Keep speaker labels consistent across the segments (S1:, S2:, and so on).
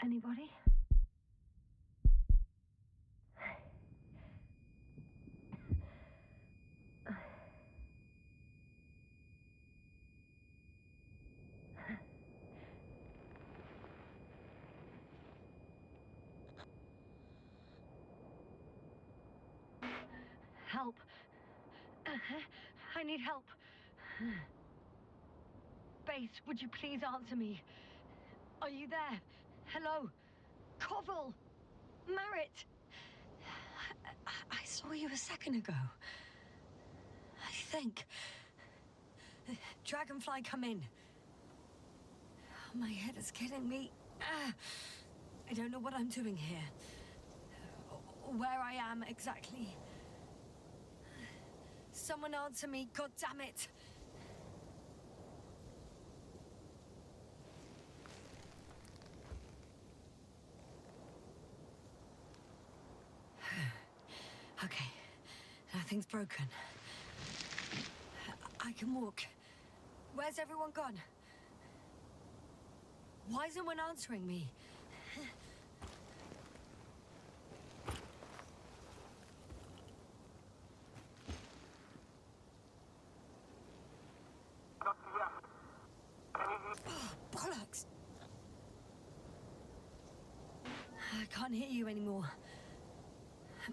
S1: Anybody? Help. I need help. Base, would you please answer me? Are you there? Hello? Koval? Merritt? I saw you a second ago. I think. Dragonfly, come in. My head is killing me. I don't know what I'm doing here. Where I am exactly. Someone answer me, God damn it! Okay, nothing's broken. I can walk. Where's everyone gone? Why isn't one answering me? Oh, bollocks! I can't hear you anymore.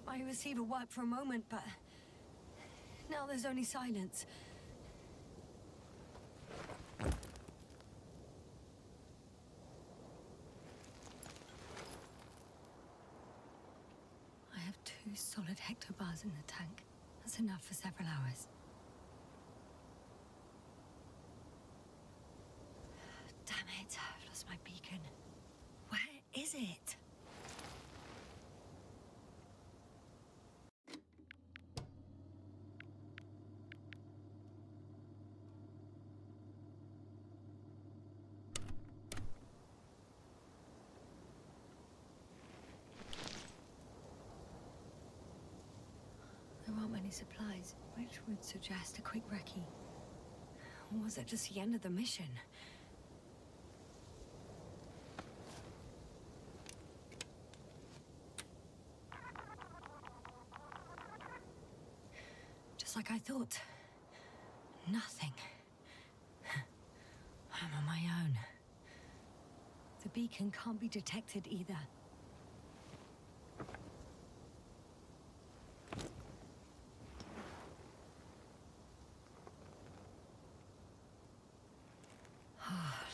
S1: My receiver worked for a moment, but now there's only silence. I have 2 solid hectobars in the tank. That's enough for several hours. Damn it, I've lost my beacon. Where is it? There aren't many supplies, which would suggest a quick recce. Or was it just the end of the mission? Just like I thought. Nothing. I'm on my own. The beacon can't be detected either.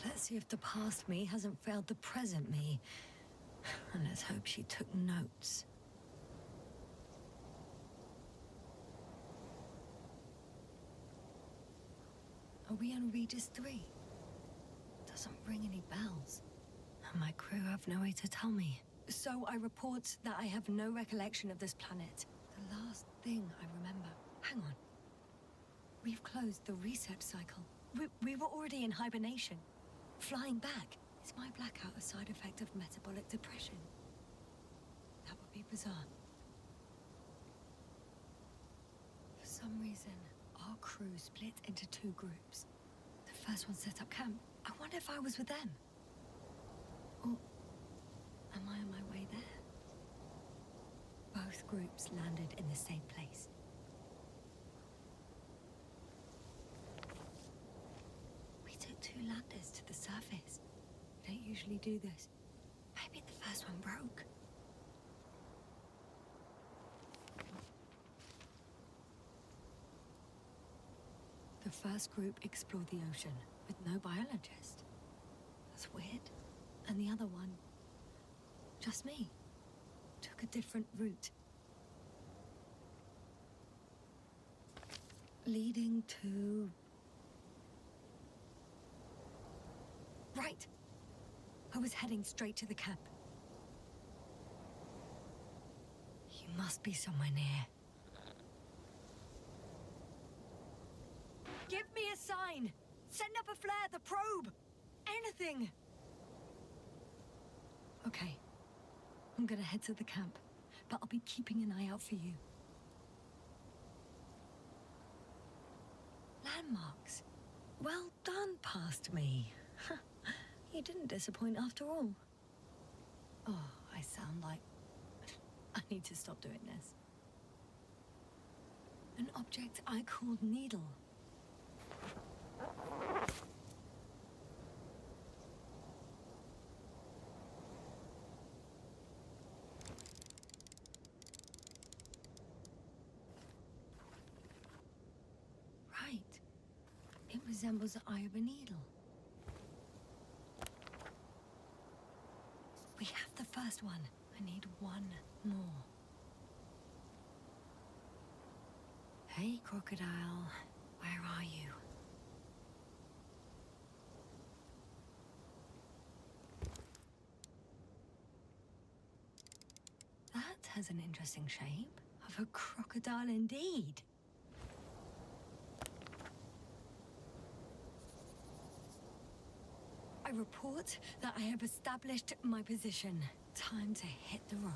S1: Let's see if the past me hasn't failed the present me. And let's hope she took notes. Are we on Regis III? Doesn't ring any bells. And my crew have no way to tell me. So I report that I have no recollection of this planet. The last thing I remember. Hang on. We've closed the research cycle. We were already in hibernation. Flying back. Is my blackout a side effect of metabolic depression? That would be bizarre. For some reason, our crew split into 2 groups. The first one set up camp. I wonder if I was with them. Or am I on my way there? Both groups landed in the same place. We took 2 landers to the surface. We don't usually do this. Maybe the first one broke. The first group explored the ocean with no biologist. That's weird. And the other one, just me, took a different route. Leading to... Right. I was heading straight to the camp. You must be somewhere near. Give me a sign! Send up a flare, the probe! Anything! Okay. I'm gonna head to the camp, but I'll be keeping an eye out for you. Landmarks. Well done, past me. You didn't disappoint after all. sound like... I need to stop doing this. An object I called needle. Right. It resembles the eye of a needle. We have the first one. I need one more. Hey, crocodile. Where are you? That has an interesting shape. Of a crocodile indeed. I report that I have established my position. Time to hit the road.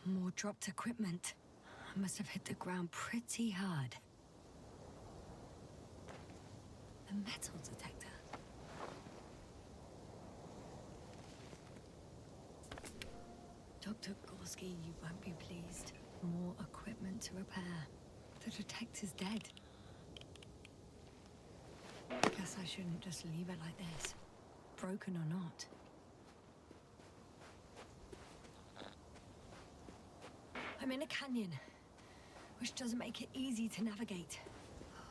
S1: More dropped equipment. I must have hit the ground pretty hard. A metal detector. Dr. Gorski, you won't be pleased. More equipment to repair. The detector's dead. Guess I shouldn't just leave it like this. Broken or not. I'm in a canyon, which doesn't make it easy to navigate.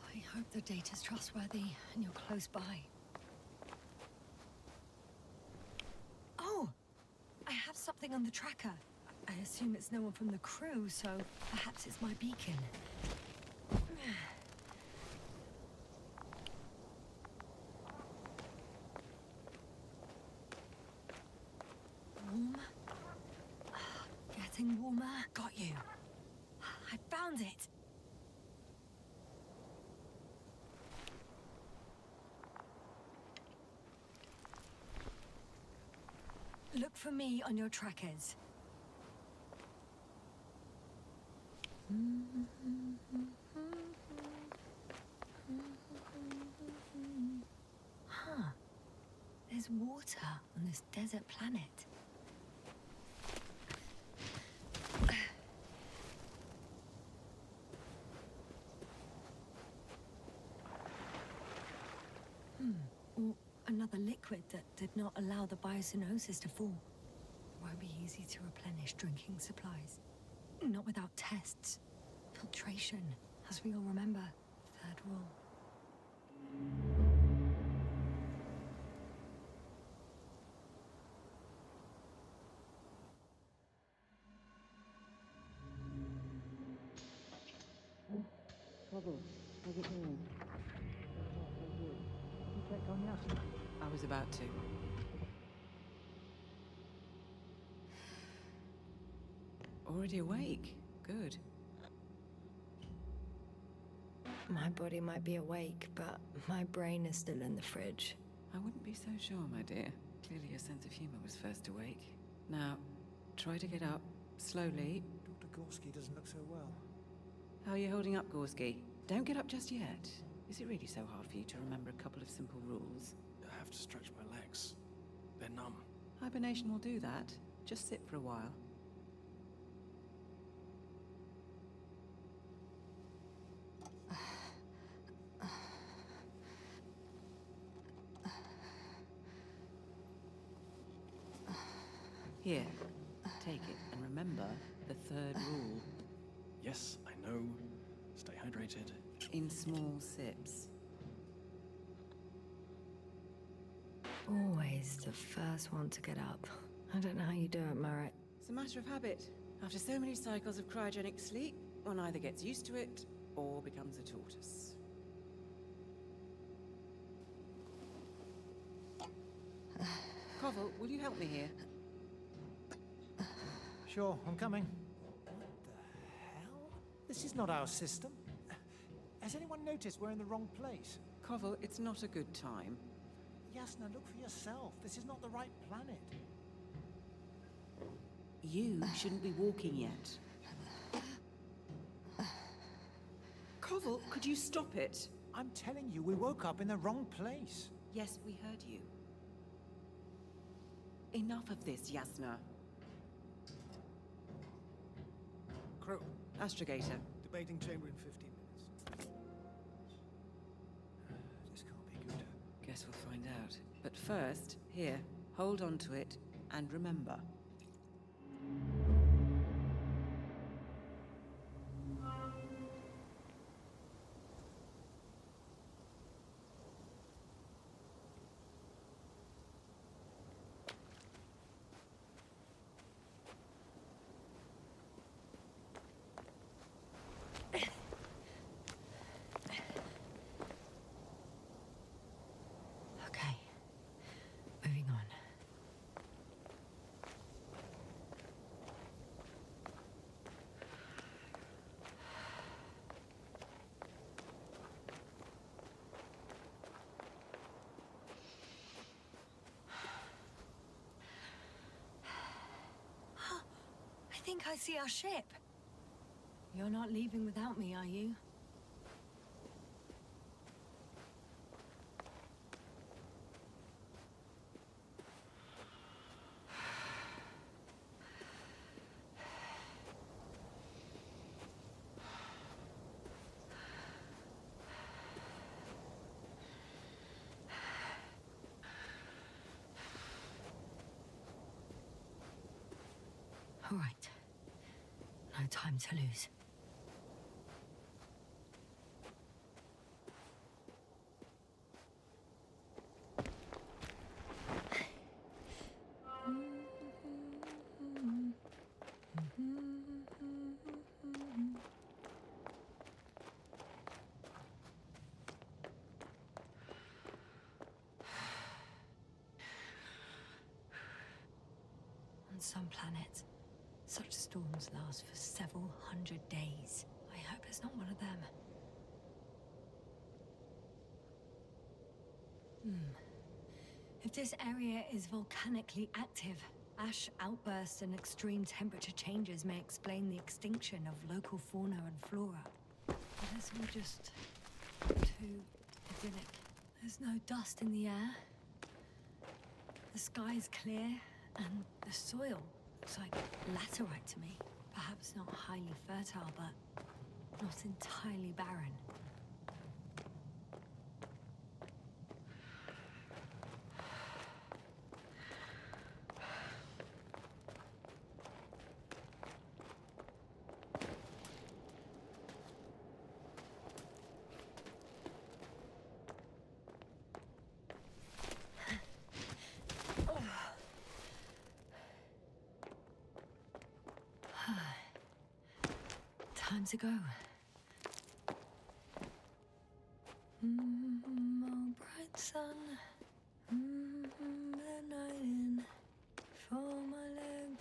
S1: I hope the data's trustworthy and you're close by. Oh! I have something on the tracker. I assume it's no one from the crew, so perhaps it's my beacon. Warm? Getting warmer. Got you. I found it. Look for me on your trackers. Huh. There's water on this desert planet. Or another liquid that did not allow the biocenosis to fall. It won't be easy to replenish drinking supplies. Not without tests. Filtration, as we all remember. Third rule.
S2: Trouble. How's it going? You checked on Yasna?
S3: I was about to. Already awake? Good.
S1: My body might be awake, but my brain is still in the fridge.
S3: I wouldn't be so sure, my dear. Clearly your sense of humor was first awake. Now, try to get up, slowly.
S4: Dr. Gorski doesn't look so well.
S3: How are you holding up, Gorski? Don't get up just yet. Is it really so hard for you to remember a couple of simple rules?
S4: I have to stretch my legs. They're numb.
S3: Hibernation will do that. Just sit for a while. Here, take it, and remember the third rule.
S4: Yes, I know. Stay hydrated.
S3: In small sips.
S1: Always the first one to get up. I don't know how you do it, Merritt.
S3: It's a matter of habit. After so many cycles of cryogenic sleep, one either gets used to it or becomes a tortoise. Koval, will you help me here?
S4: Sure, I'm coming. What the hell?
S5: This is not our system. Has anyone noticed we're in the wrong place?
S3: Koval, it's not a good time.
S5: Yasna, look for yourself. This is not the right planet.
S6: You shouldn't be walking yet.
S3: Koval, could you stop it?
S5: I'm telling you, we woke up in the wrong place.
S6: Yes, we heard you. Enough of this, Yasna.
S5: Crew,
S6: Astrogator.
S5: debating chamber in 15 minutes. This can't be good.
S3: Guess we'll find out. But first, here, hold on to it and remember.
S1: Okay. Moving on. I think I see our ship. You're not leaving without me, are you? All right. No time to lose. On some planets, such storms last for several hundred days. I hope it's not one of them. If this area is volcanically active, ash outbursts and extreme temperature changes may explain the extinction of local fauna and flora. But it's all just too idyllic. There's no dust in the air. The sky's clear, and the soil looks like laterite to me. Perhaps not highly fertile, but not entirely barren. Time to go. Oh, bright sun, the night in for my leg.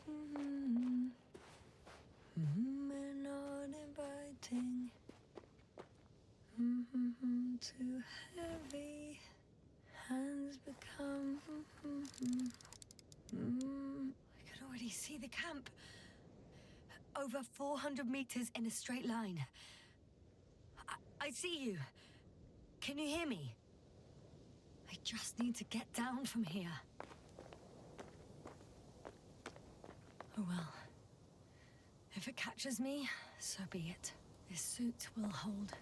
S1: We're not inviting. Too heavy. Hands become. I could already see the camp. Over 400 meters in a straight line. I see you. Can you hear me? I just need to get down from here. Oh well. If it catches me, so be it. This suit will hold.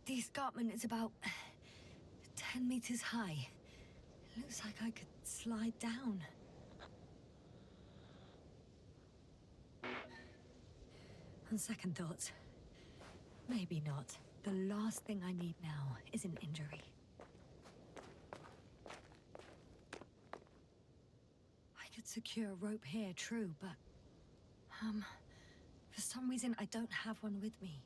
S1: The escarpment is about 10 meters high. It looks like I could slide down. On second thoughts, maybe not. The last thing I need now is an injury. I could secure a rope here, true, but For some reason, I don't have one with me.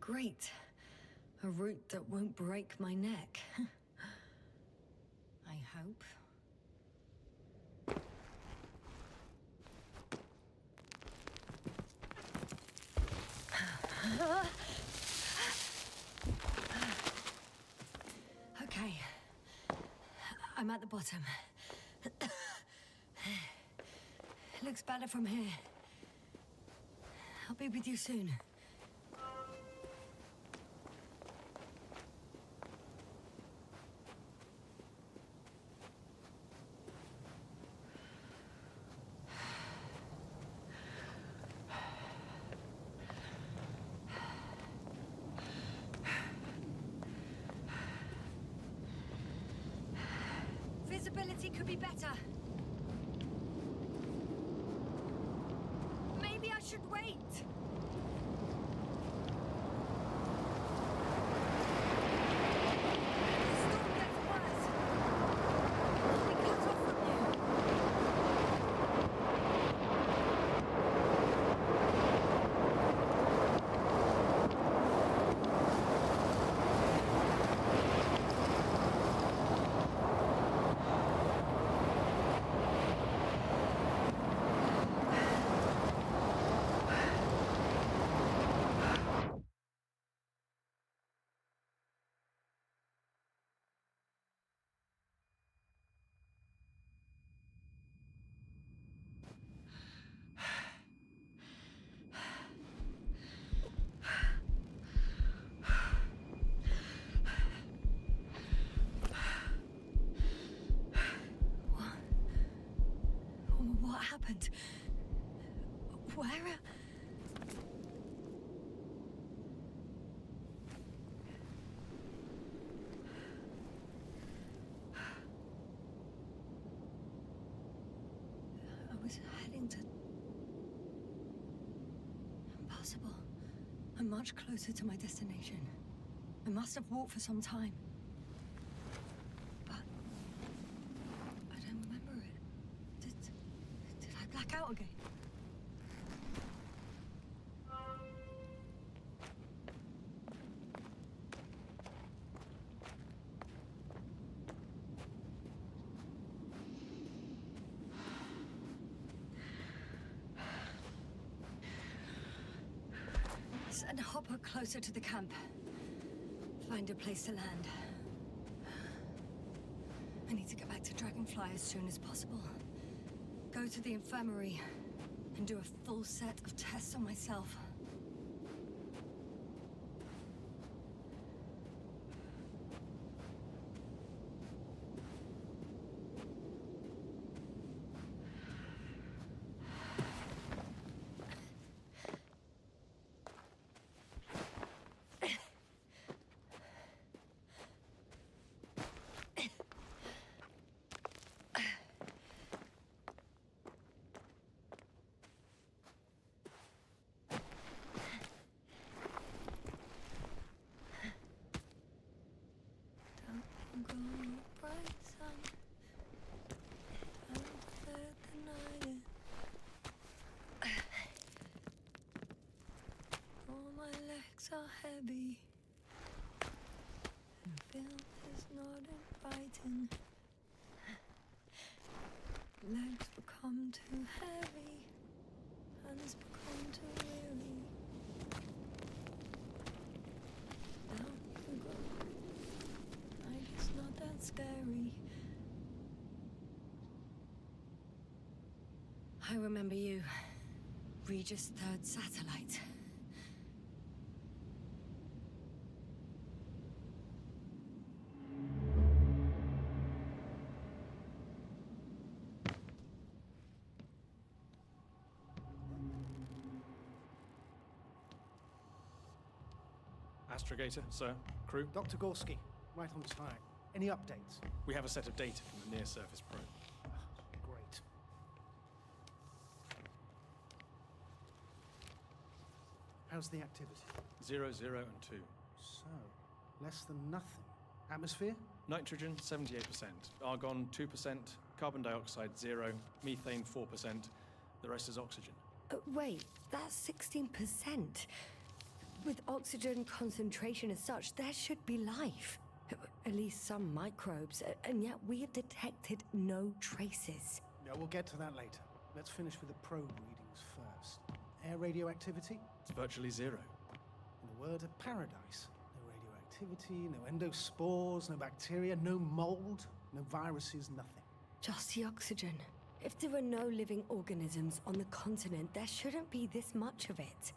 S1: Great. A route that won't break my neck. I hope. Okay. I'm at the bottom. Looks better from here. I'll be with you soon. Visibility could be better. Maybe I should wait. The storm gets worse. I'll be cut off from you. What happened? Where? I was heading to... Impossible. I'm much closer to my destination. I must have walked for some time. But... I don't remember it. Did I black out again? Send a hopper closer to the camp. Find a place to land. I need to get back to Dragonfly as soon as possible. Go to the infirmary and do a full set of tests on myself. Are heavy, and filth is not inviting. Legs become too heavy, hands become too weary. Down you go. Like it's not that scary. I remember you, Regis III satellite.
S4: Astrogator, sir. Crew.
S5: Dr. Gorski, right on time. Any updates?
S4: We have a set of data from the near-surface probe.
S5: Great.
S7: How's the activity?
S4: 0, 0, and 2.
S7: So, less than nothing. Atmosphere?
S4: Nitrogen, 78%. Argon, 2%. Carbon dioxide, 0. Methane, 4%. The rest is oxygen.
S1: Wait, that's 16%. With oxygen concentration as such, there should be life. At least some microbes, and yet we have detected no traces.
S7: Yeah, we'll get to that later. Let's finish with the probe readings first. Air radioactivity?
S4: It's virtually 0.
S7: In a word, a paradise. No radioactivity, no endospores, no bacteria, no mold, no viruses, nothing.
S1: Just the oxygen. If there are no living organisms on the continent, there shouldn't be this much of it.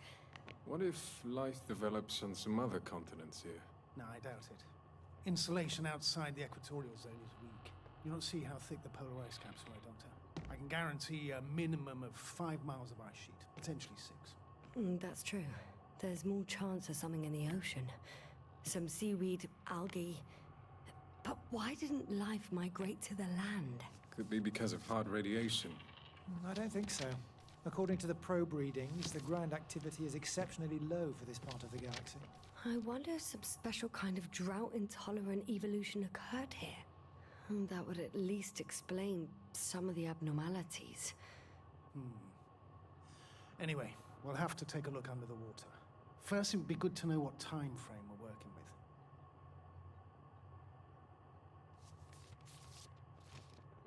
S8: What if life develops on some other continents here?
S7: No, I doubt it. Insulation outside the equatorial zone is weak. You don't see how thick the polar ice caps were, Doctor. I can guarantee a minimum of 5 miles of ice sheet, potentially 6.
S1: That's true. There's more chance of something in the ocean. Some seaweed, algae. But why didn't life migrate to the land?
S8: Could be because of hard radiation.
S5: I don't think so. According to the probe readings, the ground activity is exceptionally low for this part of the galaxy.
S1: I wonder if some special kind of drought-intolerant evolution occurred here. That would at least explain some of the abnormalities.
S7: Anyway, we'll have to take a look under the water. First, it would be good to know what time frame we're working with.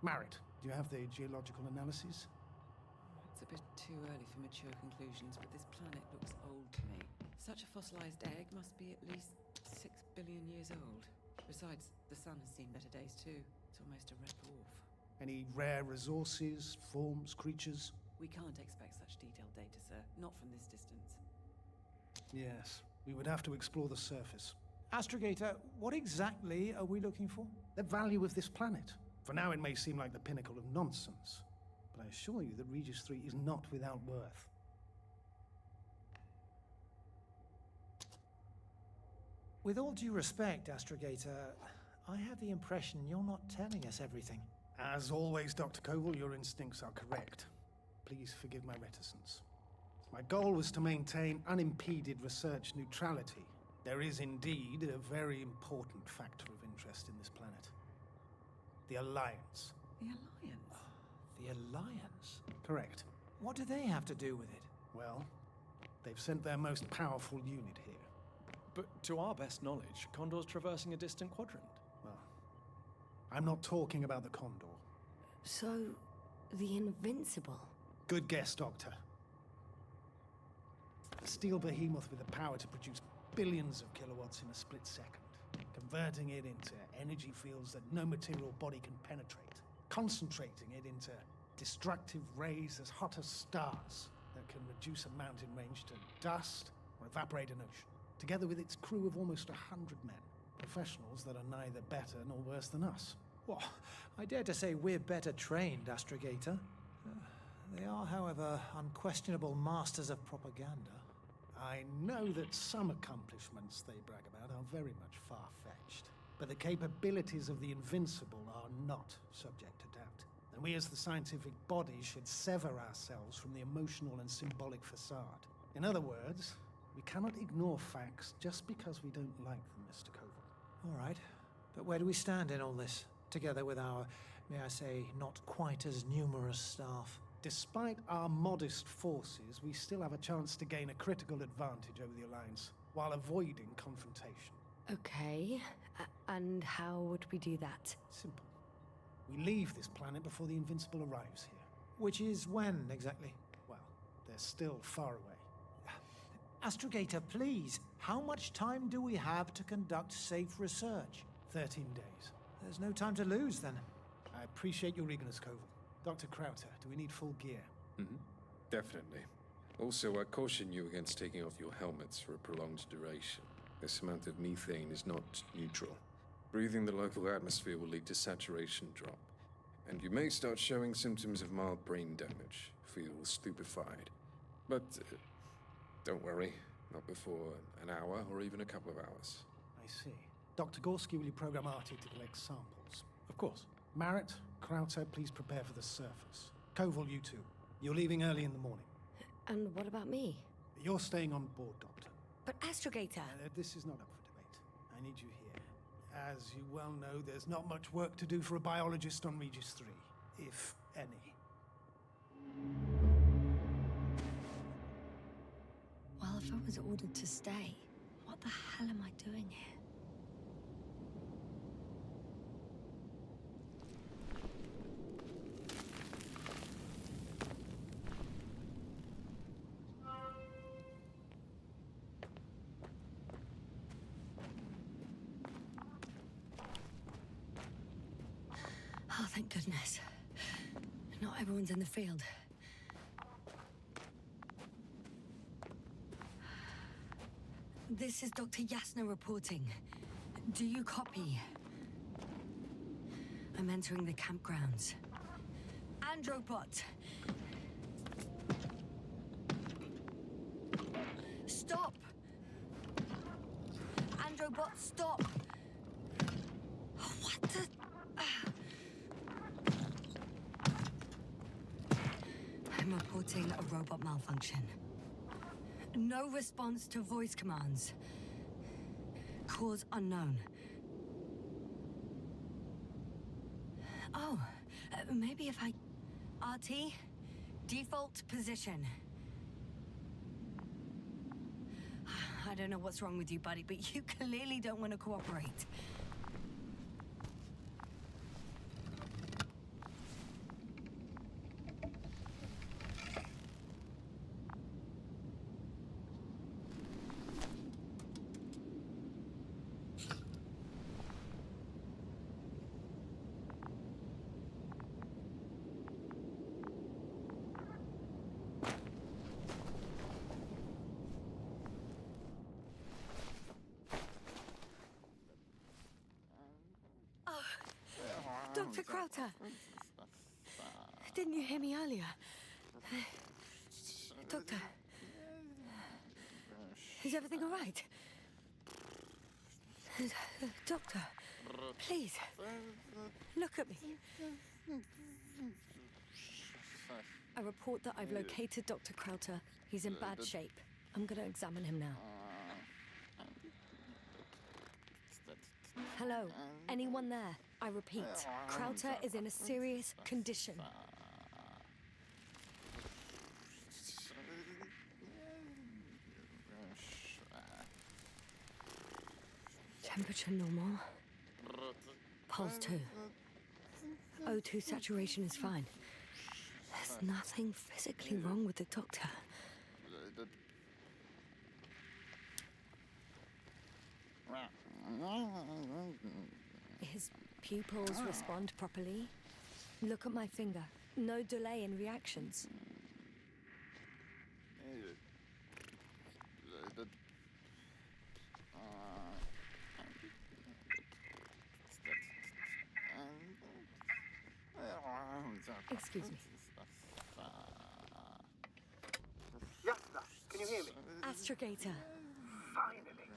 S7: Married, do you have the geological analyses?
S3: It's a bit too early for mature conclusions, but this planet looks old to me. Such a fossilized egg must be at least 6 billion years old. Besides, the sun has seen better days too. It's almost a red dwarf.
S7: Any rare resources, forms, creatures?
S3: We can't expect such detailed data, sir. Not from this distance.
S7: Yes, we would have to explore the surface.
S5: Astrogator, what exactly are we looking for?
S7: The value of this planet. For now, it may seem like the pinnacle of nonsense, but I assure you that Regis III is not without worth.
S5: With all due respect, Astrogator, I have the impression you're not telling us everything.
S7: As always, Dr. Koval, your instincts are correct. Please forgive my reticence. My goal was to maintain unimpeded research neutrality. There is indeed a very important factor of interest in this planet. The Alliance.
S3: The Alliance?
S5: The Alliance?
S7: Correct.
S5: What do they have to do with it?
S7: Well, they've sent their most powerful unit here.
S4: But to our best knowledge, Condor's traversing a distant quadrant.
S7: Well, I'm not talking about the Condor.
S1: So, the Invincible?
S7: Good guess, Doctor. A steel behemoth with the power to produce billions of kilowatts in a split second, converting it into energy fields that no material body can penetrate, concentrating it into destructive rays as hot as stars that can reduce a mountain range to dust or evaporate an ocean, together with its crew of almost 100 men, professionals that are neither better nor worse than us.
S5: Well, I dare to say we're better trained, Astrogator. They are, however, unquestionable masters of propaganda.
S7: I know that some accomplishments they brag about are very much far-fetched, but the capabilities of the Invincible are not subject to doubt. And we as the scientific body should sever ourselves from the emotional and symbolic facade. In other words, we cannot ignore facts just because we don't like them, Mr. Koval.
S5: All right, but where do we stand in all this, together with our, may I say, not quite as numerous staff?
S7: Despite our modest forces, we still have a chance to gain a critical advantage over the Alliance, while avoiding confrontation.
S1: Okay, and how would we do that?
S7: Simple. We leave this planet before the Invincible arrives here.
S5: Which is when, exactly?
S7: Well, they're still far away.
S5: Astrogator, please, how much time do we have to conduct safe research?
S7: 13 days.
S5: There's no time to lose, then.
S7: I appreciate your eagerness, Koval. Dr. Crowther, do we need full gear?
S8: Definitely. Also, I caution you against taking off your helmets for a prolonged duration. This amount of methane is not neutral. Breathing the local atmosphere will lead to saturation drop, and you may start showing symptoms of mild brain damage, feel stupefied. But don't worry, not before an hour or even a couple of hours.
S7: I see. Dr. Gorski, will you program Artie to collect samples?
S4: Of course.
S7: Marrett, Crowther, please prepare for the surface. Koval, you too. You're leaving early in the morning.
S1: And what about me?
S7: You're staying on board, Doctor.
S1: But Astrogator...
S7: This is not up for debate. I need you here. As you well know, there's not much work to do for a biologist on Regis III, if any.
S1: Well, if I was ordered to stay, what the hell am I doing here? Oh, thank goodness. Not everyone's in the field. This is Dr. Yasna reporting. Do you copy? I'm entering the campgrounds. Androbot! Stop! Androbot, stop! What the... I'm reporting a robot malfunction. No response to voice commands. Cause unknown. Oh, maybe if I... RT? Default position. I don't know what's wrong with you, buddy, but you clearly don't want to cooperate. Dr. Crowther! Didn't you hear me earlier? Doctor? Is everything all right? Doctor, please, look at me. I report that I've located Dr. Crowther. He's in bad shape. I'm gonna examine him now. Hello? Anyone there? I repeat, Crowther is in a serious condition. Temperature normal. Pulse 2. O2 saturation is fine. There's nothing physically wrong with the doctor. His pupils respond properly. Look at my finger. No delay in reactions. Excuse me.
S9: Yasna, can you hear me?
S1: Astrogator.
S9: Finally.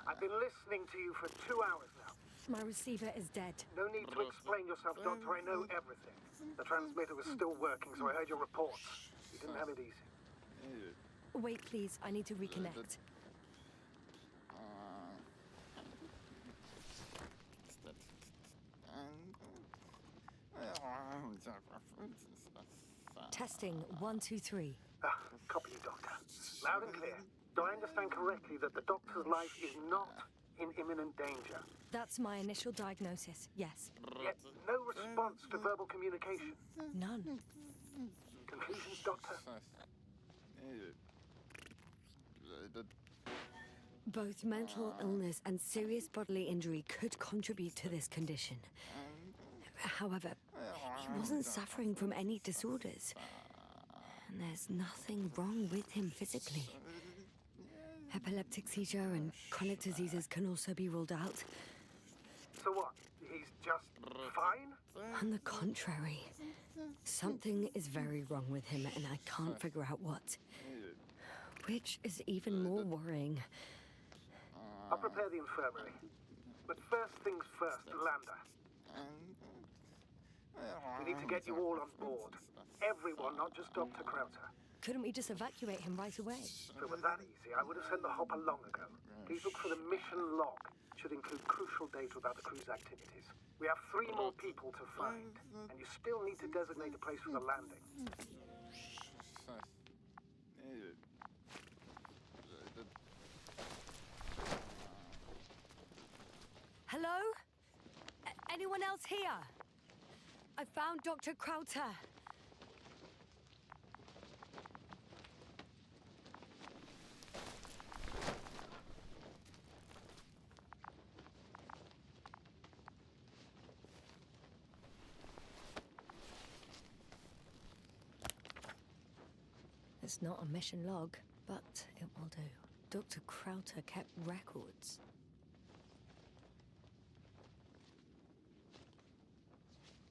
S9: I've been listening to you for 2 hours now.
S1: My receiver is dead.
S9: No need to explain yourself, Doctor. I know everything. The transmitter was still working, so I heard your reports. You didn't have it easy.
S1: Wait, please. I need to reconnect. Testing 1, 2, 3.
S9: Copy you, Doctor. Loud and clear. Do I understand correctly that the Doctor's life is not in imminent danger?
S1: That's my initial diagnosis, yes.
S9: Yet no response to verbal communication.
S1: None.
S9: Conclusions, Doctor?
S1: Both mental illness and serious bodily injury could contribute to this condition. However, he wasn't suffering from any disorders. And there's nothing wrong with him physically. Epileptic seizure and chronic diseases can also be ruled out.
S9: So what? He's just fine?
S1: On the contrary, something is very wrong with him and I can't figure out what. Which is even more worrying.
S9: I'll prepare the infirmary. But first things first, Lander. We need to get you all on board. Everyone, not just Dr. Krauter.
S1: Couldn't we just evacuate him right away?
S9: If it was that easy, I would have sent the hopper long ago. Please look for the mission log. It should include crucial data about the crew's activities. We have 3 more people to find, and you still need to designate a place for the landing.
S1: Hello? Anyone else here? I found Dr. Krauter. It's not a mission log, but it will do. Dr. Krauter kept records.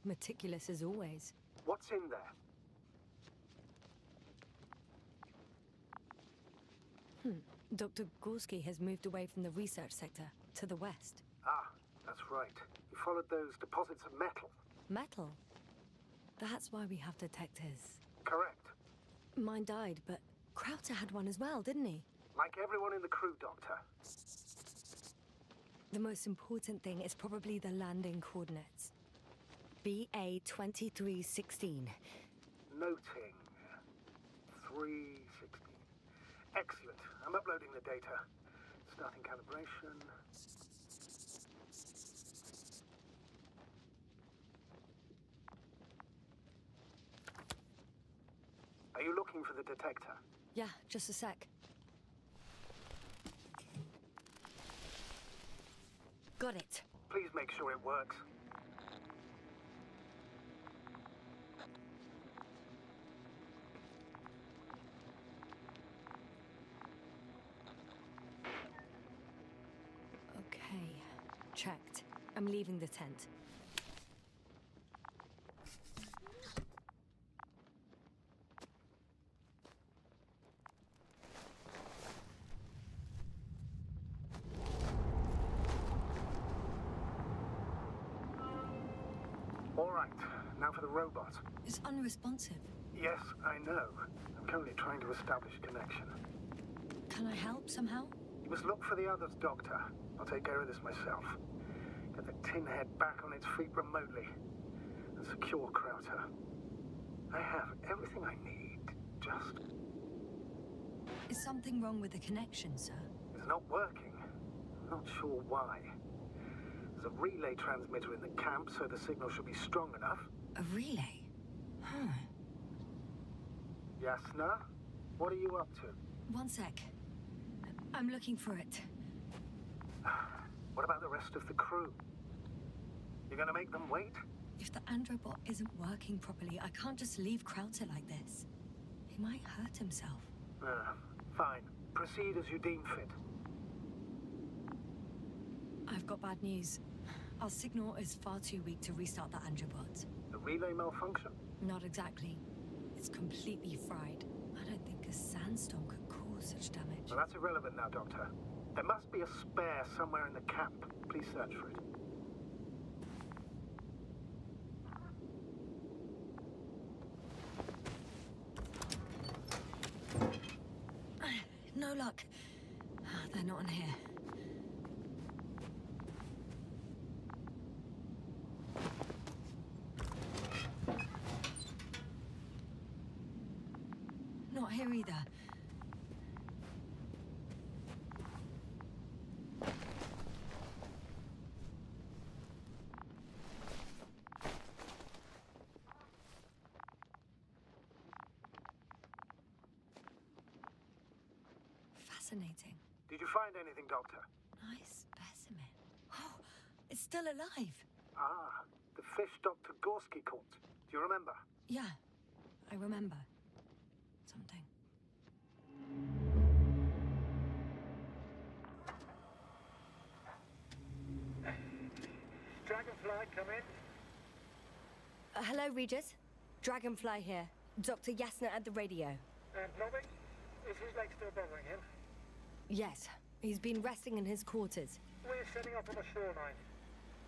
S1: Meticulous as always.
S9: What's in there?
S1: Dr. Gorski has moved away from the research sector to the west.
S9: Ah, that's right. You followed those deposits of metal.
S1: Metal? That's why we have detectors.
S9: Correct.
S1: Mine died, but Krauter had one as well, didn't he?
S9: Like everyone in the crew, Doctor.
S1: The most important thing is probably the landing coordinates. BA 2316.
S9: Noting. 316. Excellent. I'm uploading the data. Starting calibration. Are you looking for the detector?
S1: Yeah, just a sec. Got it.
S9: Please make sure it works.
S1: Okay, checked. I'm leaving the tent.
S9: All right, now for the robot.
S1: It's unresponsive.
S9: Yes, I know. I'm currently trying to establish a connection.
S1: Can I help somehow?
S9: You must look for the others, Doctor. I'll take care of this myself. Get the tin head back on its feet remotely. And secure Krauter. I have everything I need. Just...
S1: Is something wrong with the connection, sir?
S9: It's not working. I'm not sure why. There's a relay transmitter in the camp, so the signal should be strong enough.
S1: A relay? Huh.
S9: Yasna? What are you up to?
S1: One sec. I'm looking for it.
S9: What about the rest of the crew? You're gonna make them wait?
S1: If the androbot isn't working properly, I can't just leave Krauter like this. He might hurt himself.
S9: Fine. Proceed as you deem fit.
S1: I've got bad news. Our signal is far too weak to restart the androbot.
S9: The relay malfunction?
S1: Not exactly. It's completely fried. I don't think a sandstorm could cause such damage.
S9: Well, that's irrelevant now, Doctor. There must be a spare somewhere in the camp. Please search for it.
S1: No luck. They're not in here. Not here either. Fascinating.
S9: Did you find anything, Doctor?
S1: Nice specimen. Oh, it's still alive.
S9: Ah, the fish Dr. Gorski caught. Do you remember?
S1: Yeah, I remember. Something.
S9: Dragonfly, come in.
S1: Hello, Regis. Dragonfly here. Dr. Yasna at the radio.
S9: Nothing? Is his leg still bothering him?
S1: Yes, he's been resting in his quarters.
S9: We're setting up on the shoreline.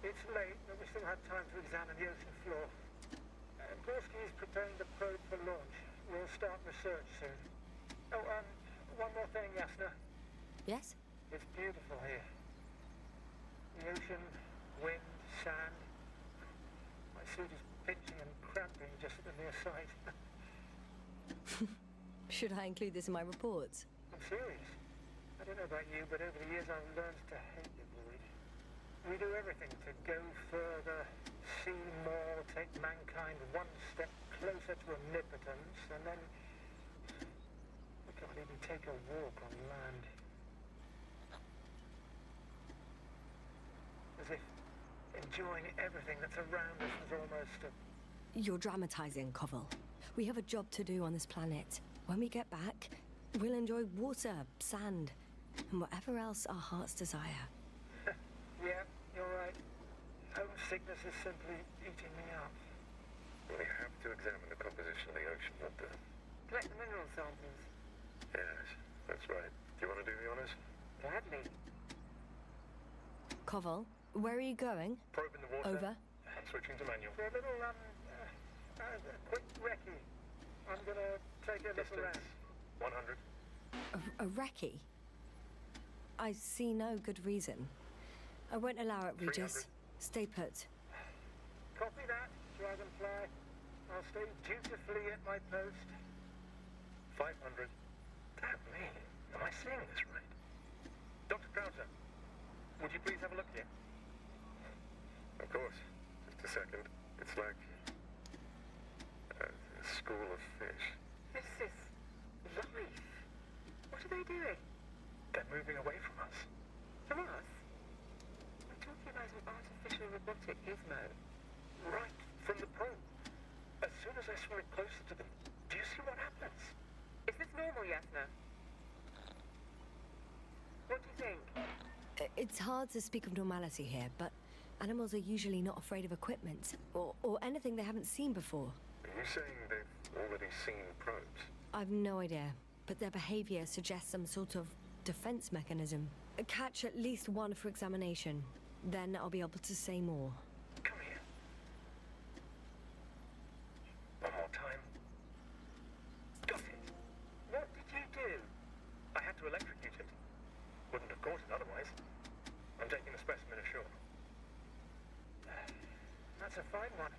S9: It's late, but we still have time to examine the ocean floor. Gorski's preparing the probe for launch. We'll start research soon. Oh, one more thing, Yasna.
S1: Yes?
S9: It's beautiful here. The ocean, wind, sand. My suit is pinching and cramping just at the mere sight.
S1: Should I include this in my reports?
S9: I'm serious. I don't know about you, but over the years I've learned to hate the void. We do everything to go further, see more, take mankind one step closer to omnipotence, and then we can't even take a walk on land. As if enjoying everything that's around us was almost a...
S1: You're dramatizing, Koval. We have a job to do on this planet. When we get back, we'll enjoy water, sand, and whatever else our hearts desire.
S9: Yeah, you're right. Homesickness is simply eating me up.
S8: We have to examine the composition of the ocean, not the...
S9: Collect the mineral samples.
S8: Yes, that's right. Do you want to do the honors?
S9: Gladly.
S1: Koval, where are you going?
S8: Probe in the water.
S1: Over.
S8: I'm switching to manual.
S9: For a little, quick recce. I'm gonna take a look around.
S8: 100.
S1: A recce? I see no good reason. I won't allow it, Regis. Stay put.
S9: Copy that, Dragonfly. I'll stay dutifully at my post.
S8: 500.
S9: Damn me. Am I seeing this right?
S8: Dr. Krauser, would you please have a look here? Of course. Just a second. It's like a school of fish.
S9: This is life. What are they doing?
S8: They're moving away from us.
S9: From us? We're talking about an artificial robotic gizmo.
S8: Right from the probe. As soon as I swim it closer to them, do you see what happens?
S9: Is this normal, Yasna? What do you think?
S1: It's hard to speak of normality here, but animals are usually not afraid of equipment or anything they haven't seen before.
S8: Are you saying they've already seen probes?
S1: I've no idea, but their behavior suggests some sort of defense mechanism. Catch at least one for examination. Then I'll be able to say more.
S8: Come here. One more time.
S9: Got it. What did you do?
S8: I had to electrocute it. Wouldn't have caught it otherwise. I'm taking the specimen ashore.
S9: That's a fine one.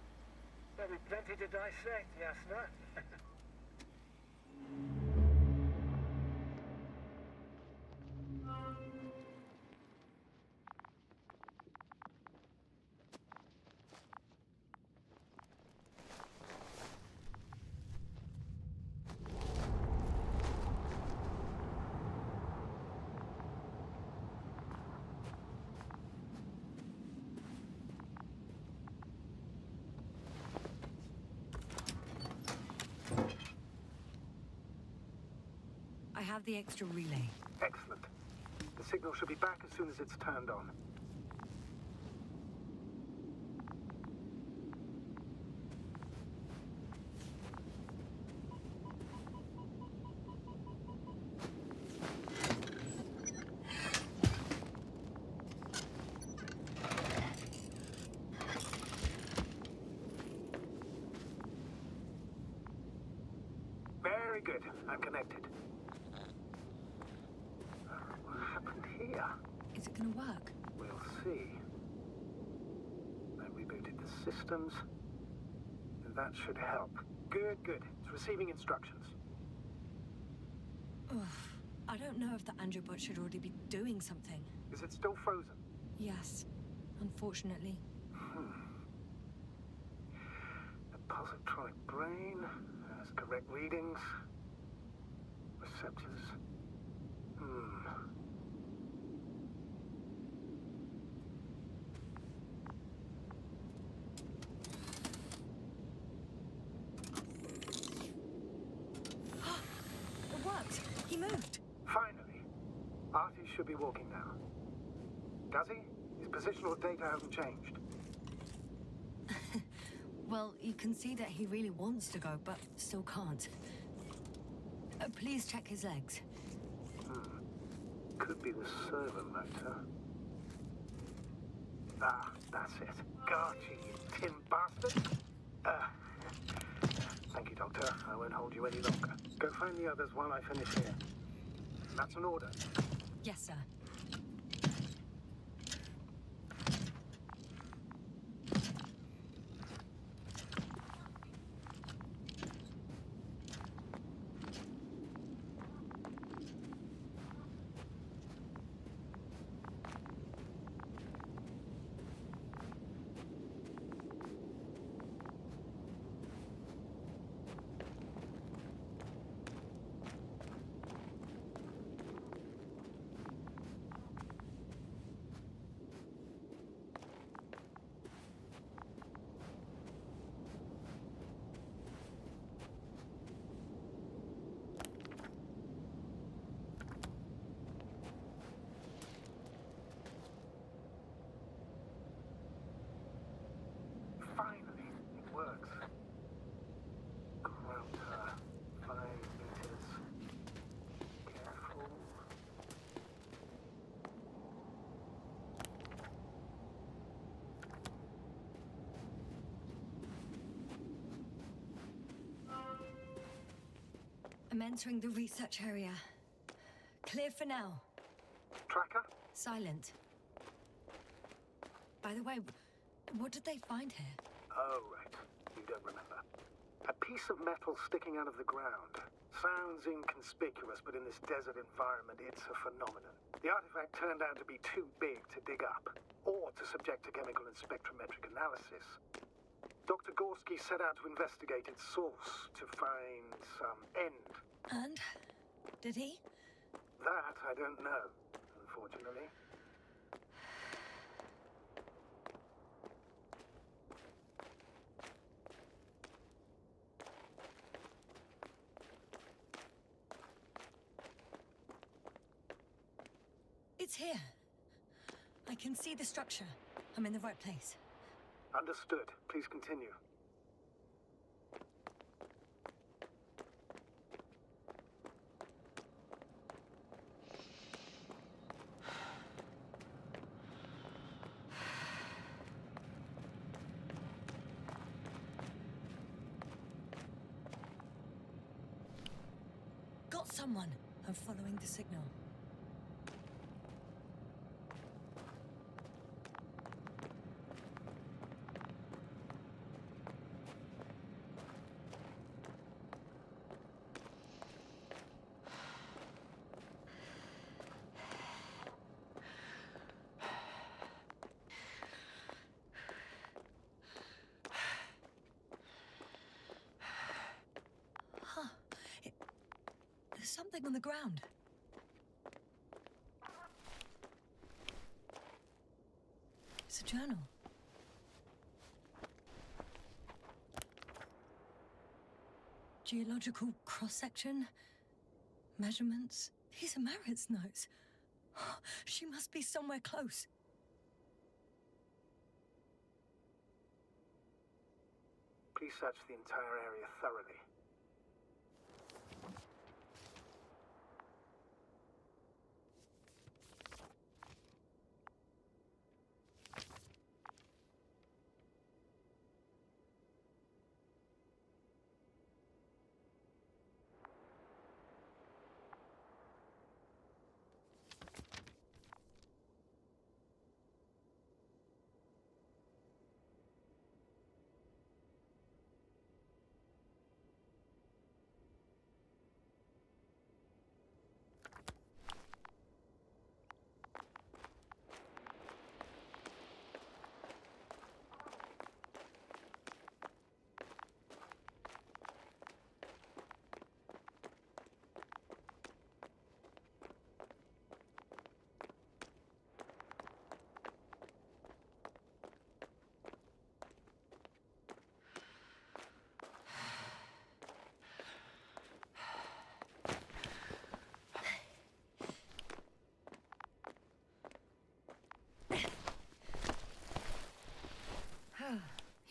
S9: There'll be plenty to dissect, Yasna.
S1: I have the extra relay.
S9: Excellent. The signal should be back as soon as it's turned on. Very good. I'm connected. What happened here?
S1: Is it gonna work?
S9: We'll see. I rebooted the systems. That should help. Good, good. It's receiving instructions.
S1: Ugh. I don't know if the Androbot should already be doing something.
S9: Is it still frozen?
S1: Yes, unfortunately.
S9: The positronic brain has correct readings. Receptors.
S1: It worked! He moved!
S9: Finally. Artie should be walking now. Does he? His positional data hasn't changed.
S1: Well, you can see that he really wants to go, but still can't. Please check his legs.
S9: Could be the servo motor. Ah, that's it. Got you, you tin bastard. Thank you, Doctor. I won't hold you any longer. Go find the others while I finish here. That's an order.
S1: Yes, sir.
S9: Finally, it works. Router, 5 meters. Careful.
S1: I'm entering the research area. Clear for now.
S9: Tracker?
S1: Silent. By the way, what did they find here?
S9: Oh, right. You don't remember. A piece of metal sticking out of the ground. Sounds inconspicuous, but in this desert environment, it's a phenomenon. The artifact turned out to be too big to dig up, or to subject to chemical and spectrometric analysis. Dr. Gorski set out to investigate its source, to find some end.
S1: And? Did he?
S9: That I don't know, unfortunately.
S1: It's here. I can see the structure. I'm in the right place.
S9: Understood. Please continue.
S1: Got someone. I'm following the signal. There's something on the ground. It's a journal. Geological cross-section. Measurements. These are Marit's notes. She must be somewhere close.
S9: Please search the entire area thoroughly.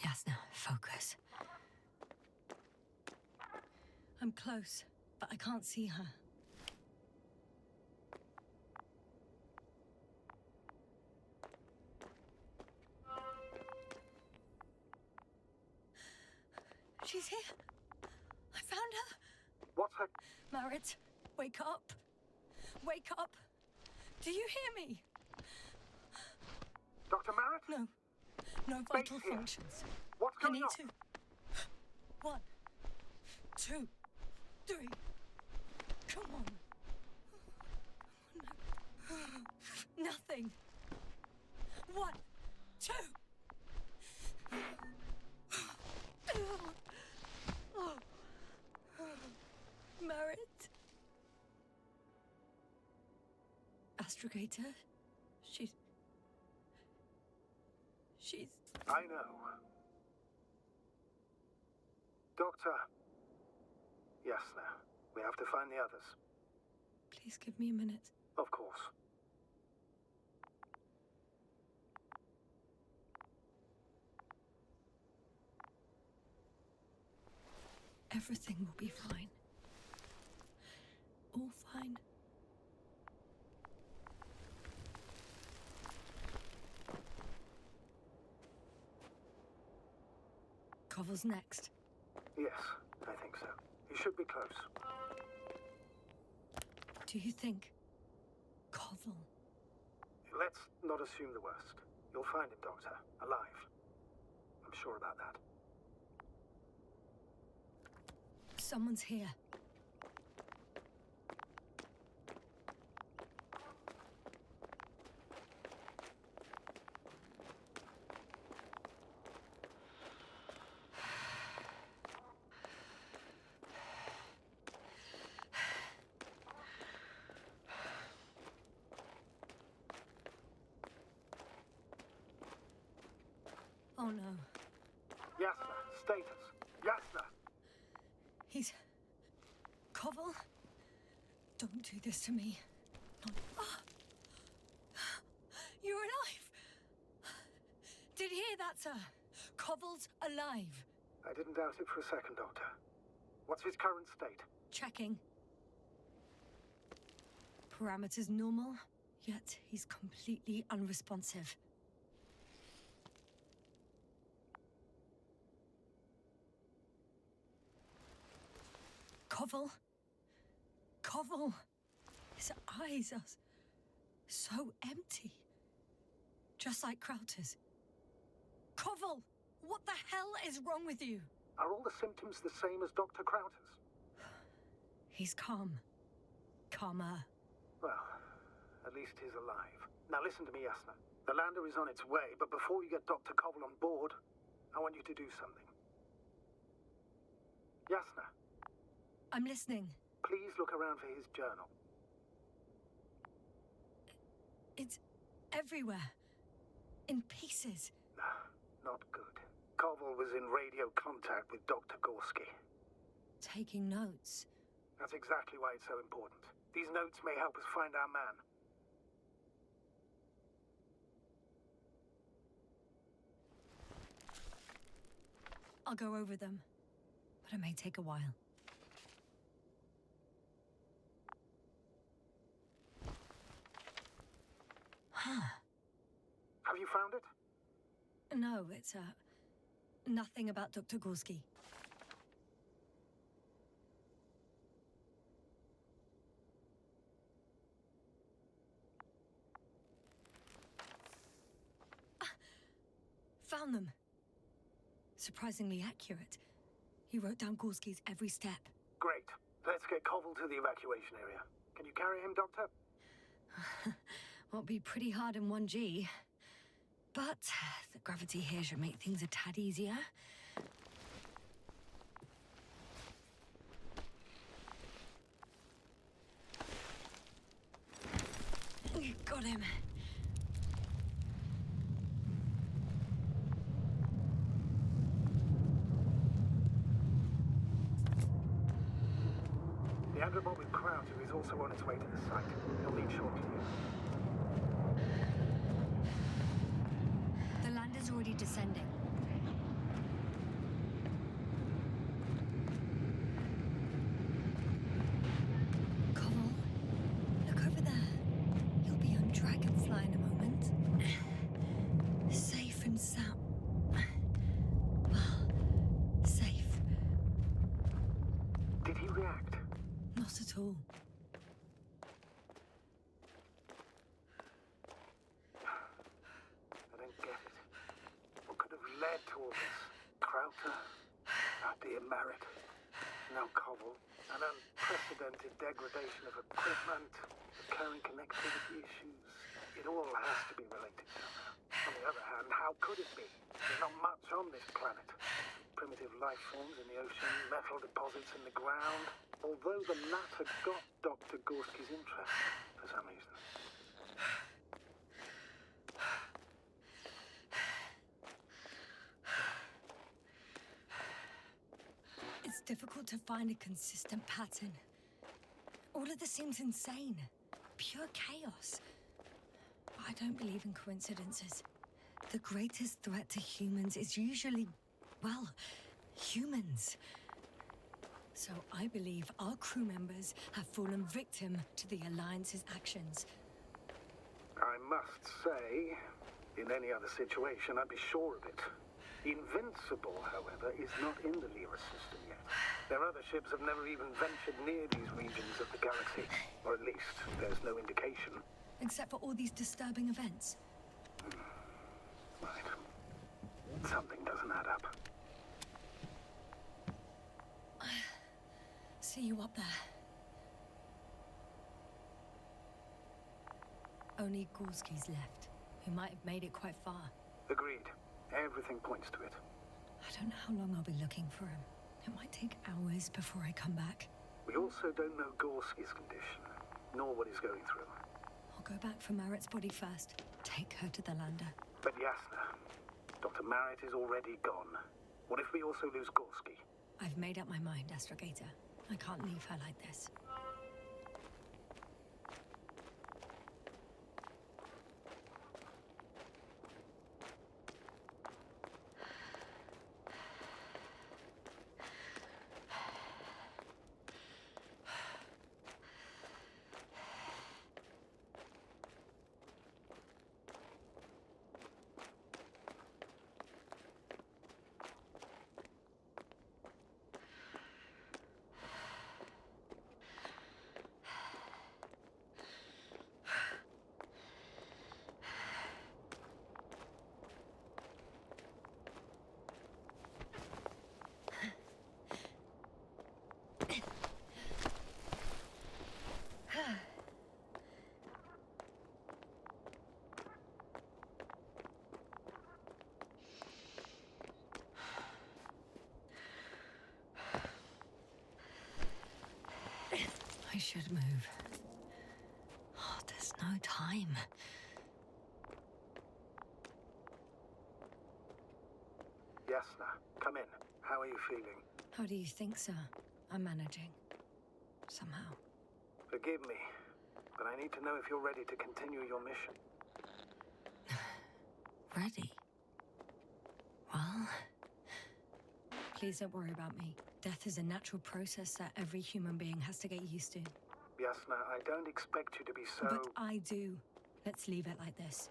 S1: Yasna, focus. I'm close, but I can't see her. She's here.
S9: sec...
S1: Marit, wake up. Wake up. Do you hear me?
S9: Dr. Merritt?
S1: No. No vital functions.
S9: What's
S1: I
S9: going
S1: need
S9: on?
S1: to. 1, 2, 3. Come on. No. Nothing. 1, 2. Merritt. Astrogator. She's...
S9: I know. Doctor. Yasna, we have to find the others.
S1: Please give me a minute.
S9: Of course.
S1: Everything will be fine. All fine. Cover's next.
S9: Yes, I think so. You should be close.
S1: Do you think? Koval?
S9: Let's not assume the worst. You'll find him, Doctor. Alive. I'm sure about that.
S1: Someone's here. Oh no.
S9: Yasna, status. Yasna!
S1: He's... Koval? Don't do this to me. Not... Ah! You're alive! Did you hear that, sir? Koval's alive.
S9: I didn't doubt it for a second, Doctor. What's his current state?
S1: Checking. Parameters normal, yet he's completely unresponsive. Koval? Koval? His eyes are so empty. Just like Krauter's. Koval! What the hell is wrong with you?
S9: Are all the symptoms the same as Dr. Krauter's?
S1: He's calm. Calmer.
S9: Well, at least he's alive. Now listen to me, Yasna. The lander is on its way, but before you get Dr. Koval on board, I want you to do something. Yasna.
S1: I'm listening.
S9: Please look around for his journal.
S1: It's everywhere. In pieces.
S9: Not good. Koval was in radio contact with Dr. Gorski.
S1: Taking notes.
S9: That's exactly why it's so important. These notes may help us find our man.
S1: I'll go over them, but it may take a while. Huh.
S9: Have you found it?
S1: No, it's, nothing about Dr. Gorski. Found them. Surprisingly accurate. He wrote down Gorski's every step.
S9: Great. Let's get Koval to the evacuation area. Can you carry him, Doctor?
S1: Won't be pretty hard in 1G. But the gravity here should make things a tad easier. Got him.
S9: The Androbot with Krauter is also on its way to the site. He'll leave shortly.
S1: The lander's already descending. Koval, look over there. You'll be on Dragonfly in a moment. Safe and sound. Well, safe.
S9: Did he react?
S1: Not at all.
S9: I don't get it. What could have led to all this? Krauter, our dear Marit, now Cobble, an unprecedented degradation of equipment, recurring connectivity issues. It all has to be related somehow. On the other hand, how could it be? There's not much on this planet. Primitive life forms in the ocean, metal deposits in the ground. Although the latter got Dr. Gorski's interest for some reason.
S1: It's difficult to find a consistent pattern. All of this seems insane. Pure chaos. I don't believe in coincidences. The greatest threat to humans is usually, well, humans. So I believe our crew members have fallen victim to the Alliance's actions.
S9: I must say, in any other situation, I'd be sure of it. Invincible, however, is not in the Lyra system yet. Their other ships have never even ventured near these regions of the galaxy. Or at least, there's no indication.
S1: Except for all these disturbing events.
S9: Right. Something doesn't add up.
S1: See you up there. Only Gorski's left. We might have made it quite far.
S9: Agreed. Everything points to it.
S1: I don't know how long I'll be looking for him. It might take hours before I come back.
S9: We also don't know Gorski's condition, nor what he's going through.
S1: I'll go back for Marit's body first. Take her to the lander.
S9: But Yasna, Dr. Marit is already gone. What if we also lose Gorski?
S1: I've made up my mind, Astrogator. I can't leave her like this. I should move. Oh, there's no time.
S9: Yasna, come in. How are you feeling?
S1: How do you think, sir? I'm managing. Somehow.
S9: Forgive me, but I need to know if you're ready to continue your mission.
S1: Ready? Well... Please don't worry about me. Death is a natural process that every human being has to get used to.
S9: Yasna, I don't expect you to be so...
S1: But I do. Let's leave it like this.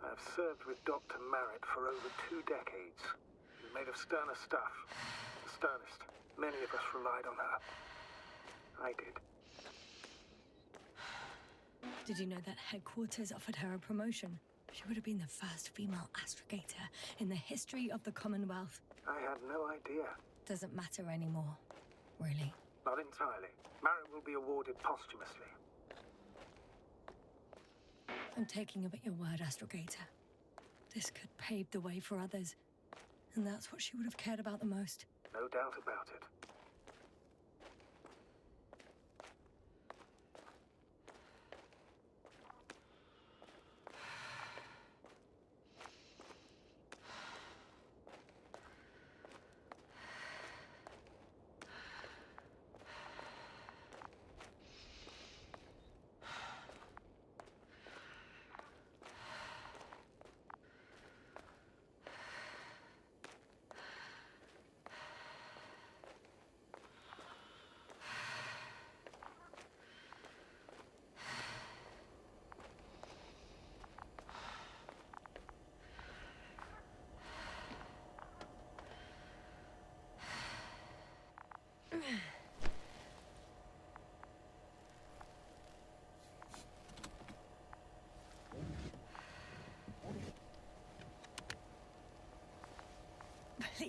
S9: I've served with Dr. Marit for over 2 decades. She's made of sterner stuff. The sternest. Many of us relied on her. I did.
S1: Did you know that headquarters offered her a promotion? She would have been the first female astrogator in the history of the Commonwealth.
S9: I had no idea.
S1: Doesn't matter anymore, really.
S9: Not entirely. Marit will be awarded posthumously.
S1: I'm taking you at your word, Astrogator. This could pave the way for others. And that's what she would have cared about the most.
S9: No doubt about it.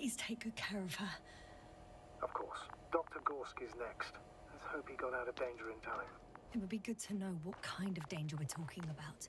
S1: Please take good care of her.
S9: Of course. Dr. Gorski's next. Let's hope he got out of danger in time.
S1: It would be good to know what kind of danger we're talking about.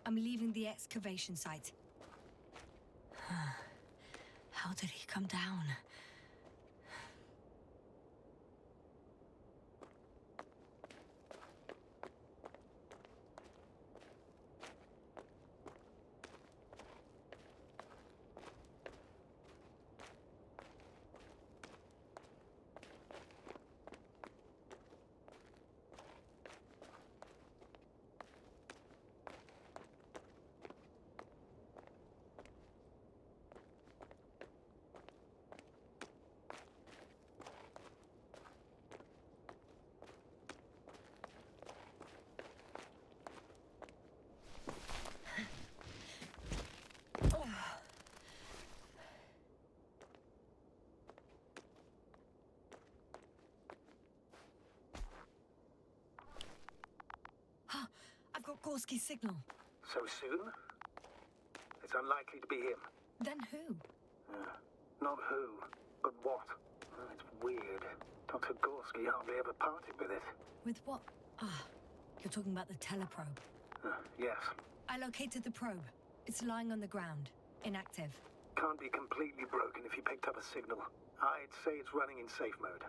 S1: I'm leaving the excavation site. How did he come down? I've got Gorski's signal.
S9: So soon? It's unlikely to be him.
S1: Then who?
S9: Not who, but what. It's weird. Dr. Gorski hardly ever parted with it.
S1: With what? You're talking about the teleprobe.
S9: Yes.
S1: I located the probe. It's lying on the ground, inactive.
S9: Can't be completely broken if you picked up a signal. I'd say it's running in safe mode.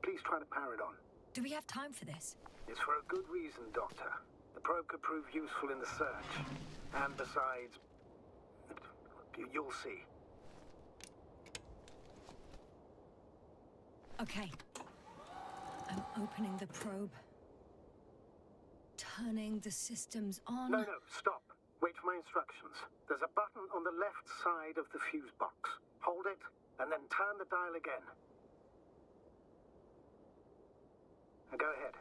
S9: Please try to power it on.
S1: Do we have time for this?
S9: It's for a good reason, Doctor. The probe could prove useful in the search. And besides, you'll see.
S1: Okay. I'm opening the probe. Turning the systems on.
S9: No, stop. Wait for my instructions. There's a button on the left side of the fuse box. Hold it, and then turn the dial again. Now go ahead.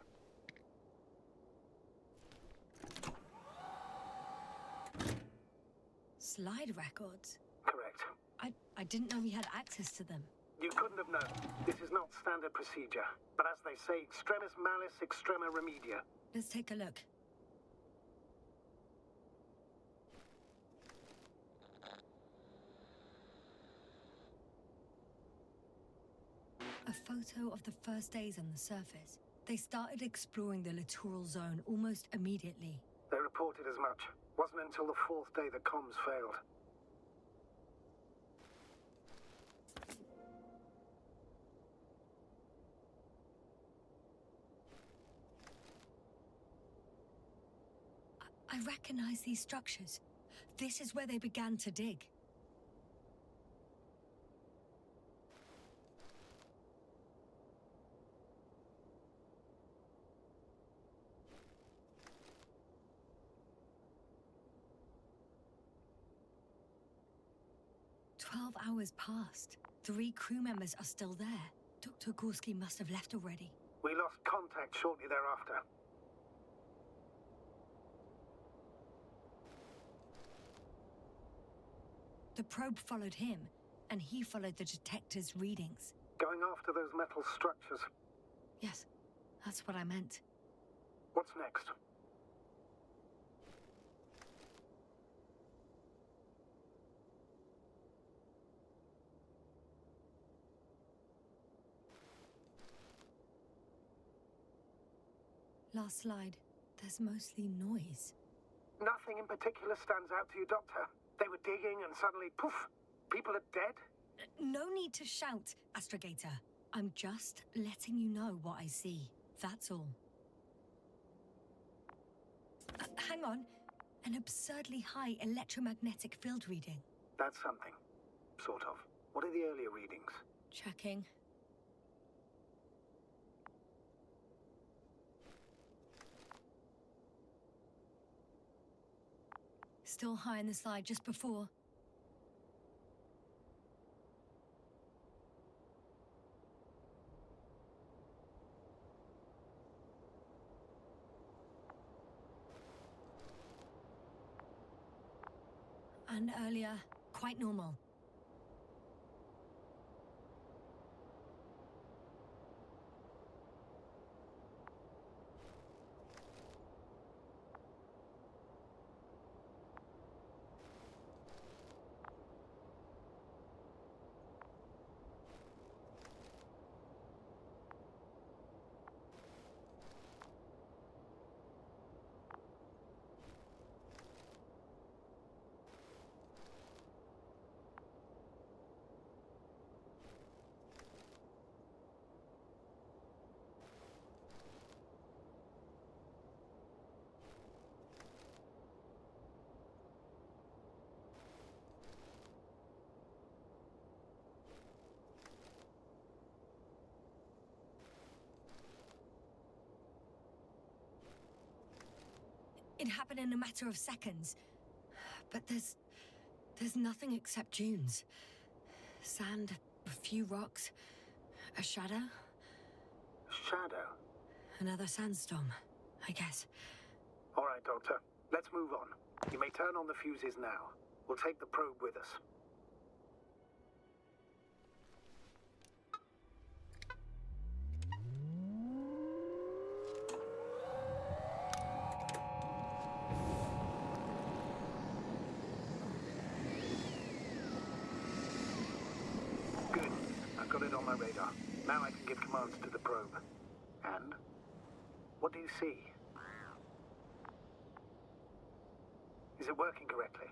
S1: Slide records?
S9: Correct.
S1: I didn't know we had access to them.
S9: You couldn't have known. This is not standard procedure. But as they say, extremis malis, extrema remedia.
S1: Let's take a look. A photo of the first days on the surface. They started exploring the littoral zone almost immediately.
S9: They reported as much. Wasn't until the fourth day that comms failed.
S1: I recognize these structures. This is where they began to dig. Hours passed. 3 crew members are still there. Dr. Gorski must have left already.
S9: We lost contact shortly thereafter.
S1: The probe followed him, and he followed the detector's readings.
S9: Going after those metal structures.
S1: Yes, that's what I meant.
S9: What's next?
S1: Last slide. There's mostly noise.
S9: Nothing in particular stands out to you, Doctor? They were digging and suddenly, poof, people are dead?
S1: No need to shout, Astrogator. I'm just letting you know what I see. That's all. Hang on. An absurdly high electromagnetic field reading.
S9: That's something. Sort of. What are the earlier readings?
S1: Checking. Still high in the slide just before. And earlier, quite normal. It happened in a matter of seconds. But there's nothing except dunes. Sand, a few rocks, a shadow.
S9: Shadow?
S1: Another sandstorm, I guess.
S9: All right, Doctor. Let's move on. You may turn on the fuses now. We'll take the probe with us. Good. I've got it on my radar. Now I can give commands to the probe. And? What do you see? Is it working correctly?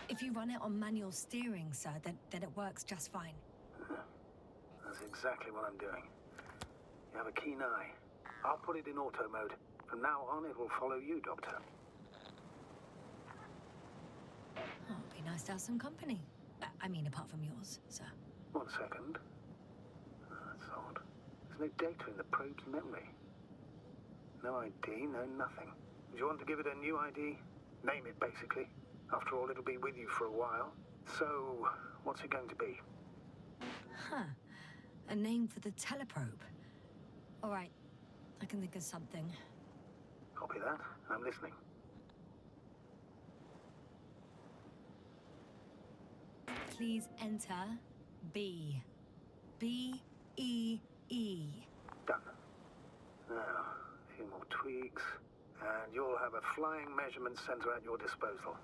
S1: If you run it on manual steering, sir, then it works just fine.
S9: That's exactly what I'm doing. You have a keen eye. I'll put it in auto mode. From now on, it will follow you, Doctor.
S1: Oh, it'd be nice to have some company. I mean, apart from yours, sir.
S9: 1 second. That's odd. There's no data in the probe's memory. No ID, no nothing. Do you want to give it a new ID? Name it, basically. After all, it'll be with you for a while. So, what's it going to be?
S1: Huh. A name for the teleprobe. All right. I can think of something.
S9: Copy that. I'm listening.
S1: Please enter B. B-E-E.
S9: Done. Now, a few more tweaks, and you'll have a flying measurement center at your disposal.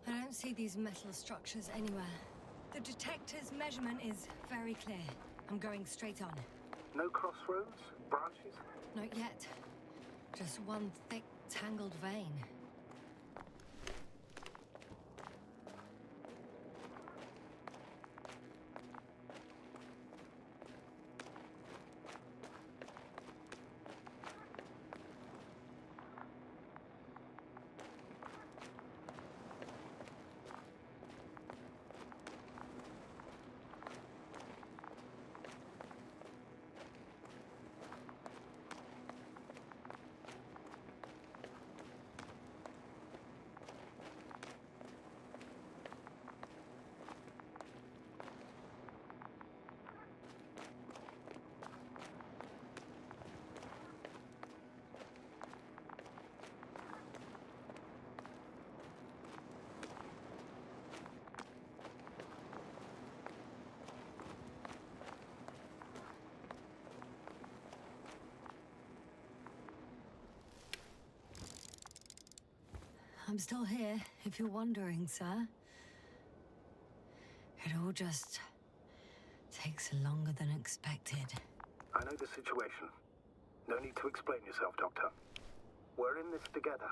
S1: I don't see these metal structures anywhere. The detector's measurement is very clear. I'm going straight on.
S9: No crossroads? Branches?
S1: Not yet. Just one thick, tangled vein. I'm still here, if you're wondering, sir. It all just takes longer than expected.
S9: I know the situation. No need to explain yourself, Doctor. We're in this together.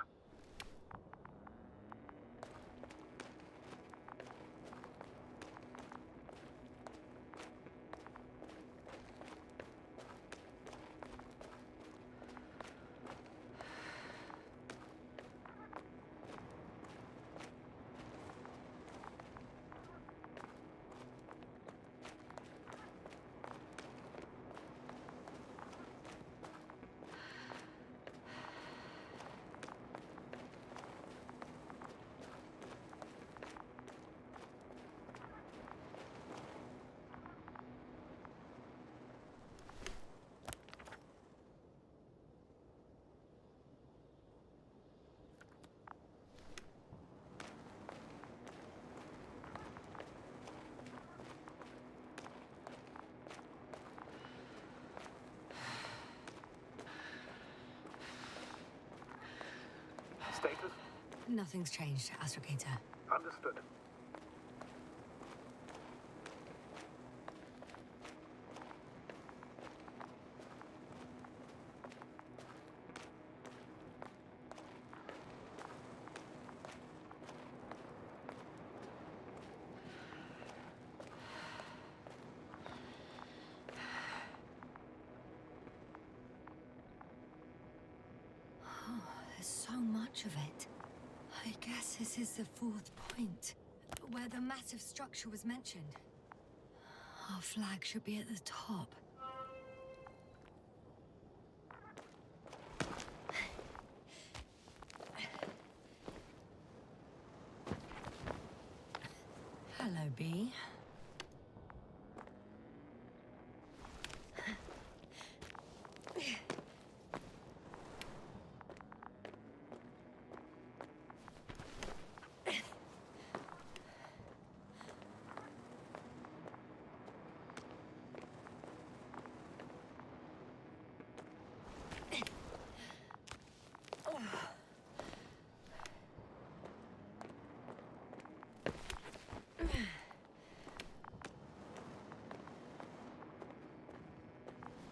S9: Status?
S1: Nothing's changed, astrogator.
S9: Understood.
S1: There's so much of it. I guess this is the fourth point, where the massive structure was mentioned. Our flag should be at the top. Hello, Bee.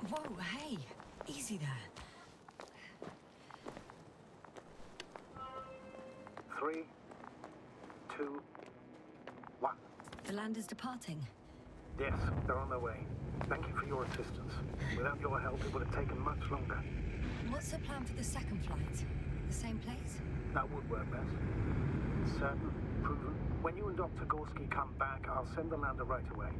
S1: Whoa, hey! Easy there.
S9: 3, 2, 1.
S1: The land is departing.
S9: Yes, they're on their way. Thank you for your assistance. Without your help, it would have taken much longer.
S1: What's the plan for the second flight? The same place?
S9: That would work best. Certain, proven. When you and Dr. Gorski come back, I'll send the lander right away.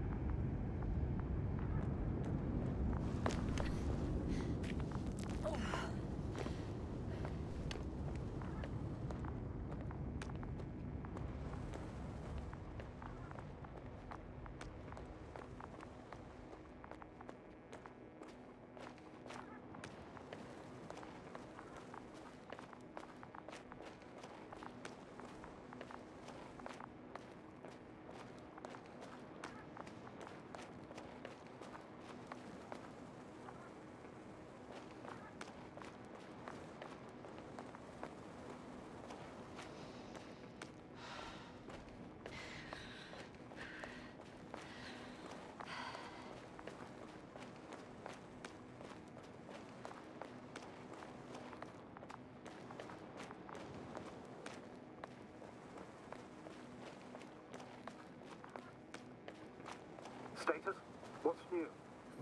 S9: Status? What's new?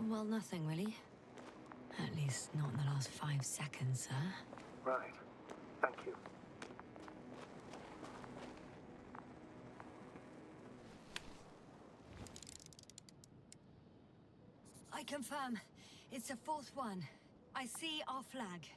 S1: Well, nothing really. At least not in the last 5 seconds, sir.
S9: Right. Thank you.
S1: I confirm. It's the fourth one. I see our flag.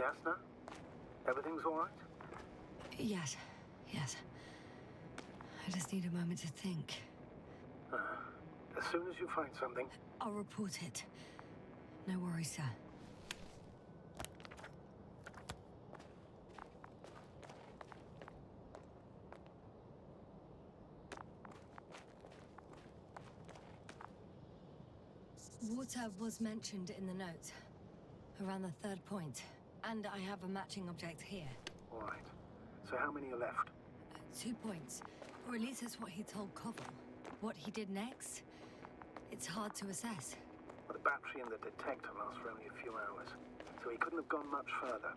S9: Yasna? Everything's all right?
S1: Yes, yes. I just need a moment to think.
S9: As soon as you find something,
S1: I'll report it. No worries, sir. Water was mentioned in the note, around the third point, and I have a matching object here.
S9: all right. So how many are left?
S1: 2 points, or at least that's what he told Koval. What he did next, it's hard to assess.
S9: Well, the battery and the detector last for only a few hours, so he couldn't have gone much further.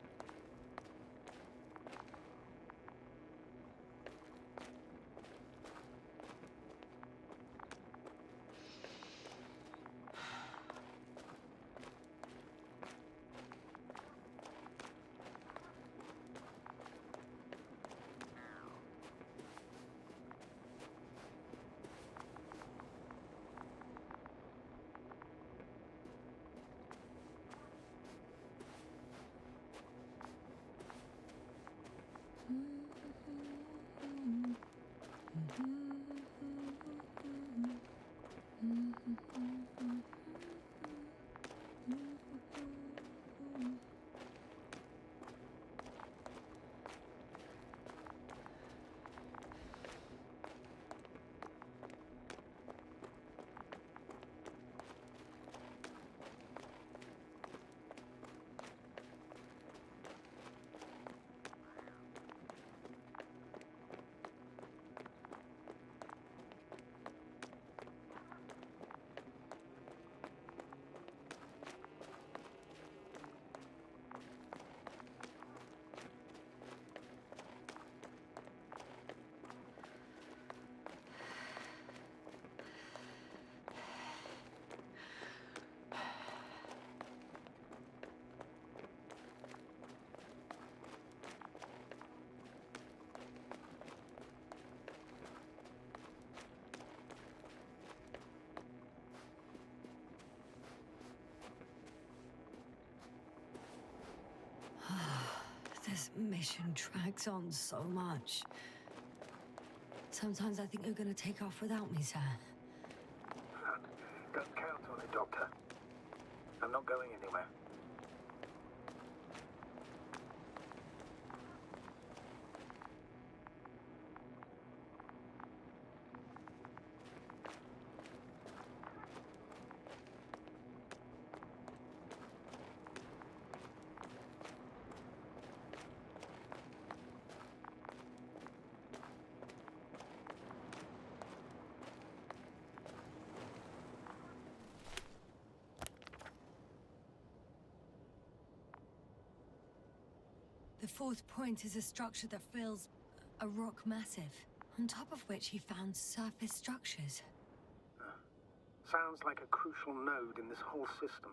S1: This mission drags on so much. Sometimes I think you're gonna take off without me, sir.
S9: Don't count on it, Doctor. I'm not going anywhere.
S1: The fourth point is a structure that fills a rock massive, on top of which he found surface structures.
S9: Sounds like a crucial node in this whole system.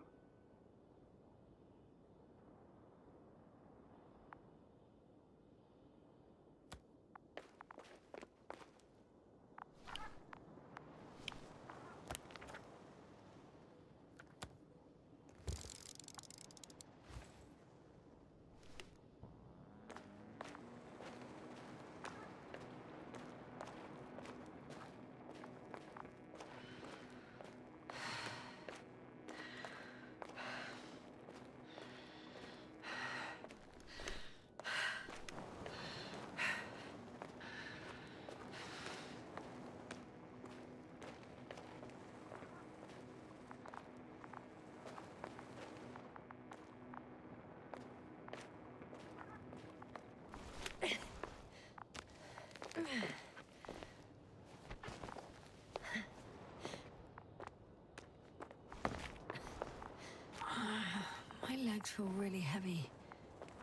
S1: My legs feel really heavy.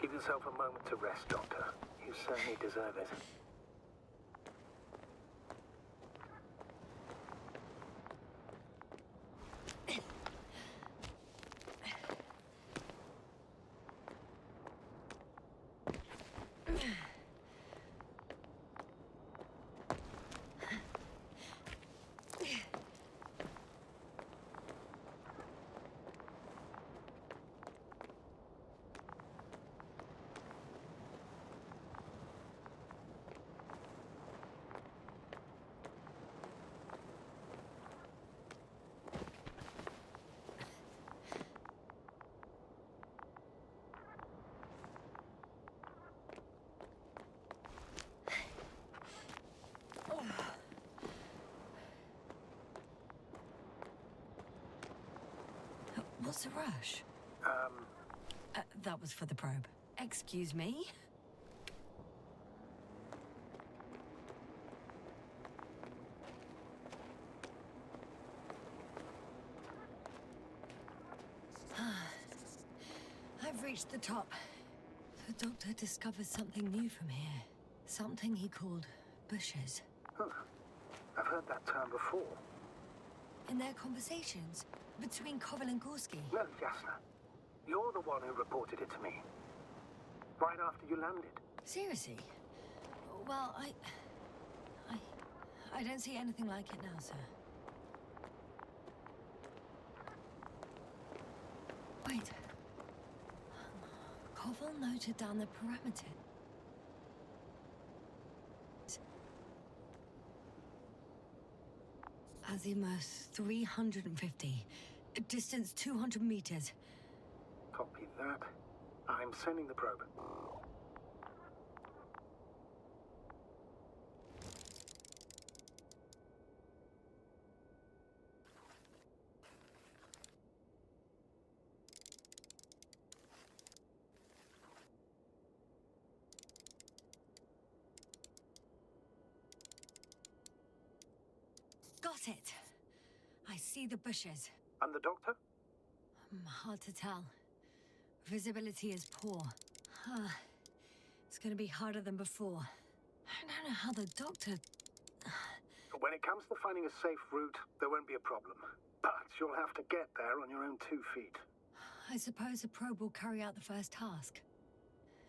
S9: Give yourself a moment to rest, Doctor. You certainly deserve it.
S1: What's the rush? That was for the probe. Excuse me? I've reached the top. The doctor discovered something new from here. Something he called bushes.
S9: Huh. I've heard that term before.
S1: In their conversations between Koval and Gorski.
S9: No, Yasna. You're the one who reported it to me. Right after you landed.
S1: Seriously? Well, I don't see anything like it now, sir. Wait. Koval noted down the parameter. Azimuth 350. Distance 200 meters.
S9: Copy that. I'm sending the probe.
S1: Got it. I see the bushes.
S9: And the doctor?
S1: Hard to tell. Visibility is poor. It's gonna be harder than before. I don't know how the doctor...
S9: When it comes to finding a safe route, there won't be a problem. But you'll have to get there on your own 2 feet.
S1: I suppose the probe will carry out the first task.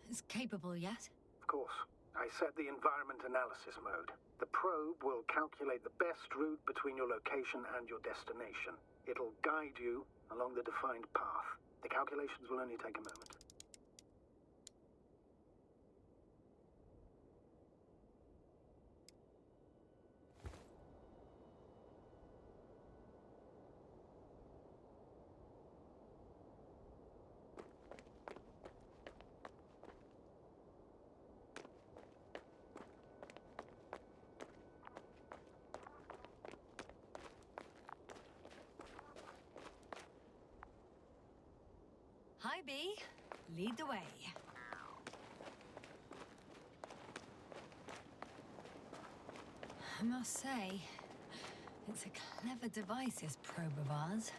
S1: It's capable yet?
S9: Of course. I set the environment analysis mode. The probe will calculate the best route between your location and your destination. It'll guide you along the defined path. The calculations will only take a moment.
S1: Hi, B. Lead the way. I must say, it's a clever device, this probe of ours.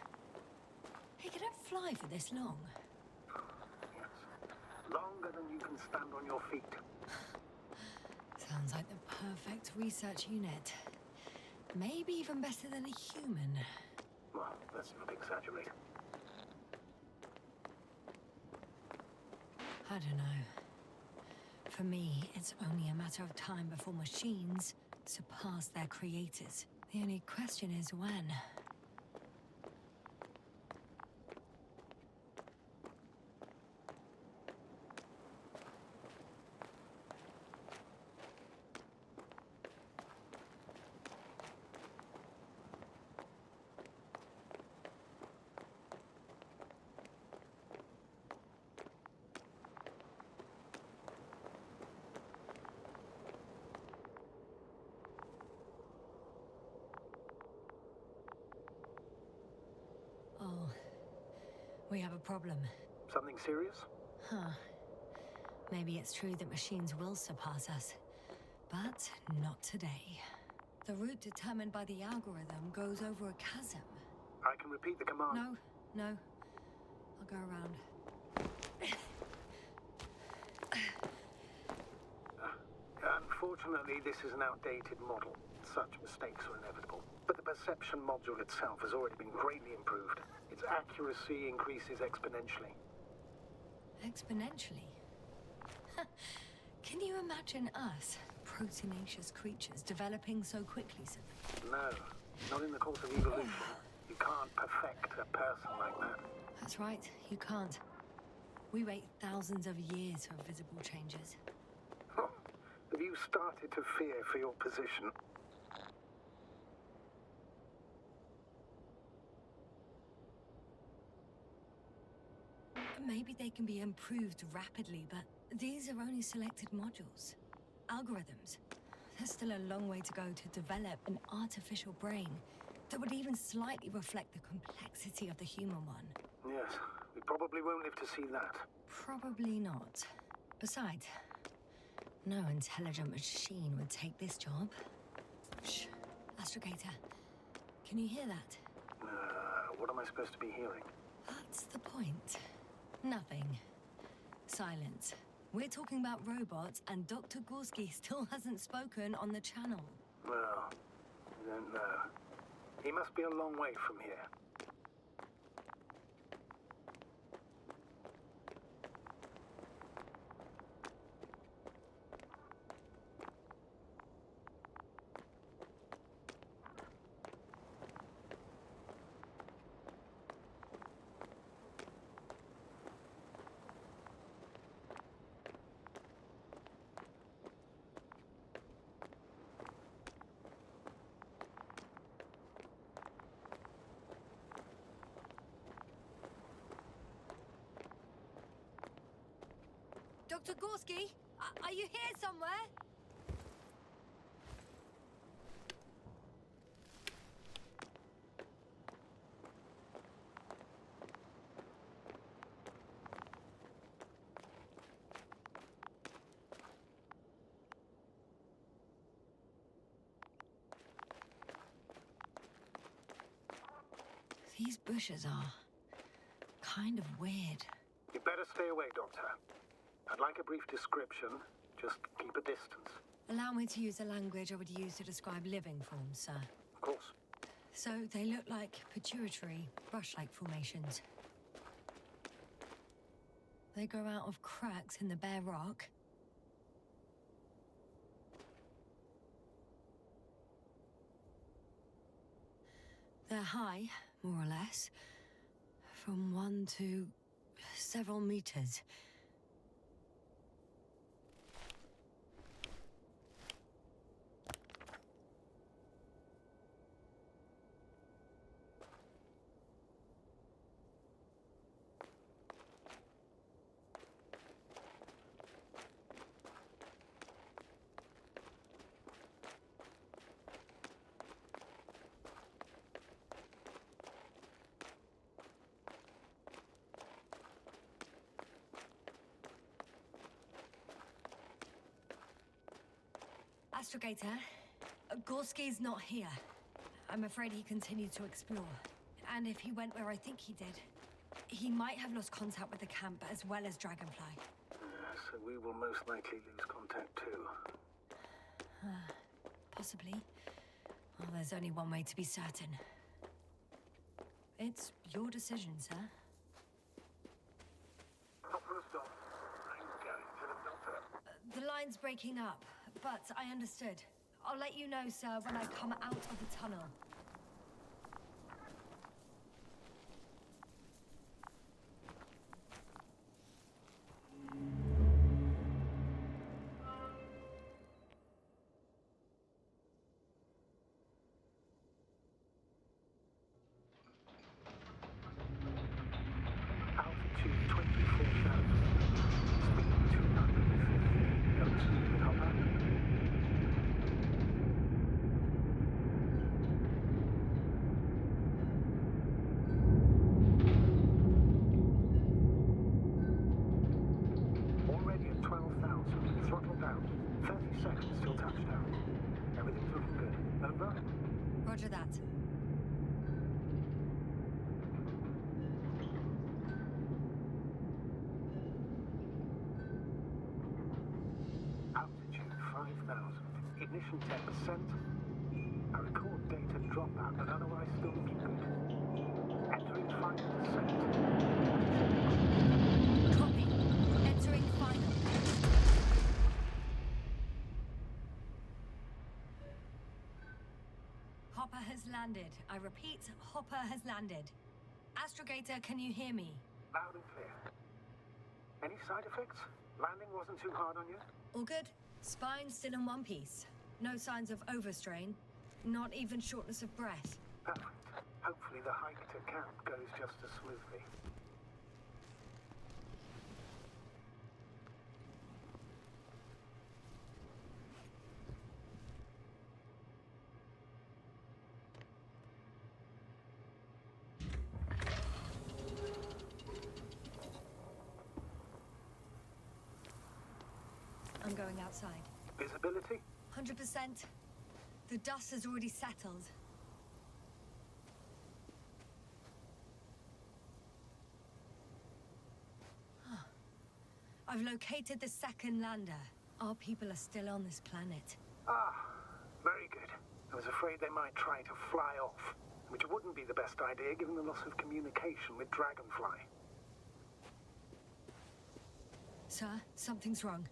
S1: It can fly for this long.
S9: Yes. Longer than you can stand on your feet.
S1: Sounds like the perfect research unit. Maybe even better than a human.
S9: Well, let's not exaggerate.
S1: I don't know. For me, it's only a matter of time before machines surpass their creators. The only question is when. Oh, we have a problem.
S9: Something serious?
S1: Huh. Maybe it's true that machines will surpass us, but not today. The route determined by the algorithm goes over a chasm.
S9: I can repeat the command.
S1: No. I'll go around.
S9: Unfortunately, this is an outdated model. Such mistakes are inevitable. But the perception module itself has already been greatly improved. Its accuracy increases exponentially.
S1: Exponentially? Can you imagine us, proteinaceous creatures, developing so quickly, sir?
S9: No, not in the course of evolution. You can't perfect a person like that.
S1: That's right, you can't. We wait thousands of years for visible changes.
S9: Have you started to fear for your position?
S1: Maybe they can be improved rapidly, but these are only selected modules. Algorithms. There's still a long way to go to develop an artificial brain that would even slightly reflect the complexity of the human one.
S9: Yes, we probably won't live to see that.
S1: Probably not. Besides, no intelligent machine would take this job. Shh. Astrogator, can you hear that?
S9: What am I supposed to be hearing?
S1: That's the point. Nothing. Silence. We're talking about robots, and Dr. Gorski still hasn't spoken on the channel.
S9: Well, I don't know. He must be a long way from here.
S1: Dr. Gorski, are you here somewhere? These bushes are kind of weird.
S9: You better stay away, Doctor. I'd like a brief description. Just keep a distance.
S1: Allow me to use the language I would use to describe living forms, sir.
S9: Of course.
S1: So they look like pituitary, brush-like formations. They grow out of cracks in the bare rock. They're high, more or less, from 1 to several meters. Astrogator, Gorski's not here. I'm afraid he continued to explore. And if he went where I think he did, he might have lost contact with the camp as well as Dragonfly.
S9: So we will most likely lose contact too.
S1: Possibly. Well, there's only one way to be certain. It's your decision, sir.
S9: Proper stop. I'm going to the doctor.
S1: The line's breaking up, but I understood. I'll let you know, sir, when I come out of the tunnel.
S9: Altitude 24,000. Speed 250. Go to speed with Hopper. Already at 12,000. Throttle down. 30 seconds till touchdown. Everything's looking good. Over?
S1: Roger that.
S9: Altitude 5,000. Ignition 10%. I record data dropout, but otherwise still looking good. Entering final descent.
S1: Copy. Entering final. Hopper has landed. I repeat, Hopper has landed. Astrogator, can you hear me?
S9: Loud and clear. Any side effects? Landing wasn't too hard on you?
S1: All good. Spine still in one piece. No signs of overstrain. Not even shortness of breath.
S9: Perfect. Hopefully the hike to camp goes just as smoothly.
S1: outside.
S9: Visibility?
S1: 100%. The dust has already settled. I've located the second lander. Our people are still on this planet.
S9: Ah, very good. I was afraid they might try to fly off, which wouldn't be the best idea given the loss of communication with Dragonfly.
S1: Sir, something's wrong.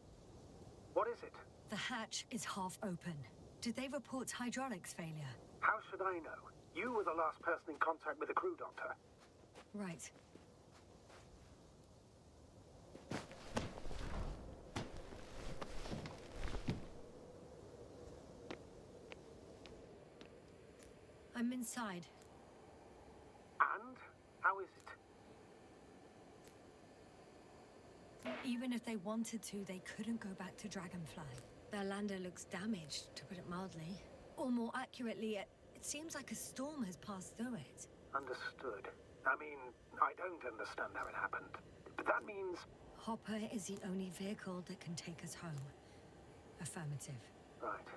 S9: What is it?
S1: The hatch is half open. Did they report hydraulics failure?
S9: How should I know? You were the last person in contact with the crew, Doctor.
S1: Right. I'm inside.
S9: And? How is it?
S1: Even if they wanted to, they couldn't go back to Dragonfly. Their lander looks damaged, to put it mildly. Or more accurately, it seems like a storm has passed through it.
S9: Understood. I mean, I don't understand how it happened. But that means...
S1: Hopper is the only vehicle that can take us home. Affirmative.
S9: Right.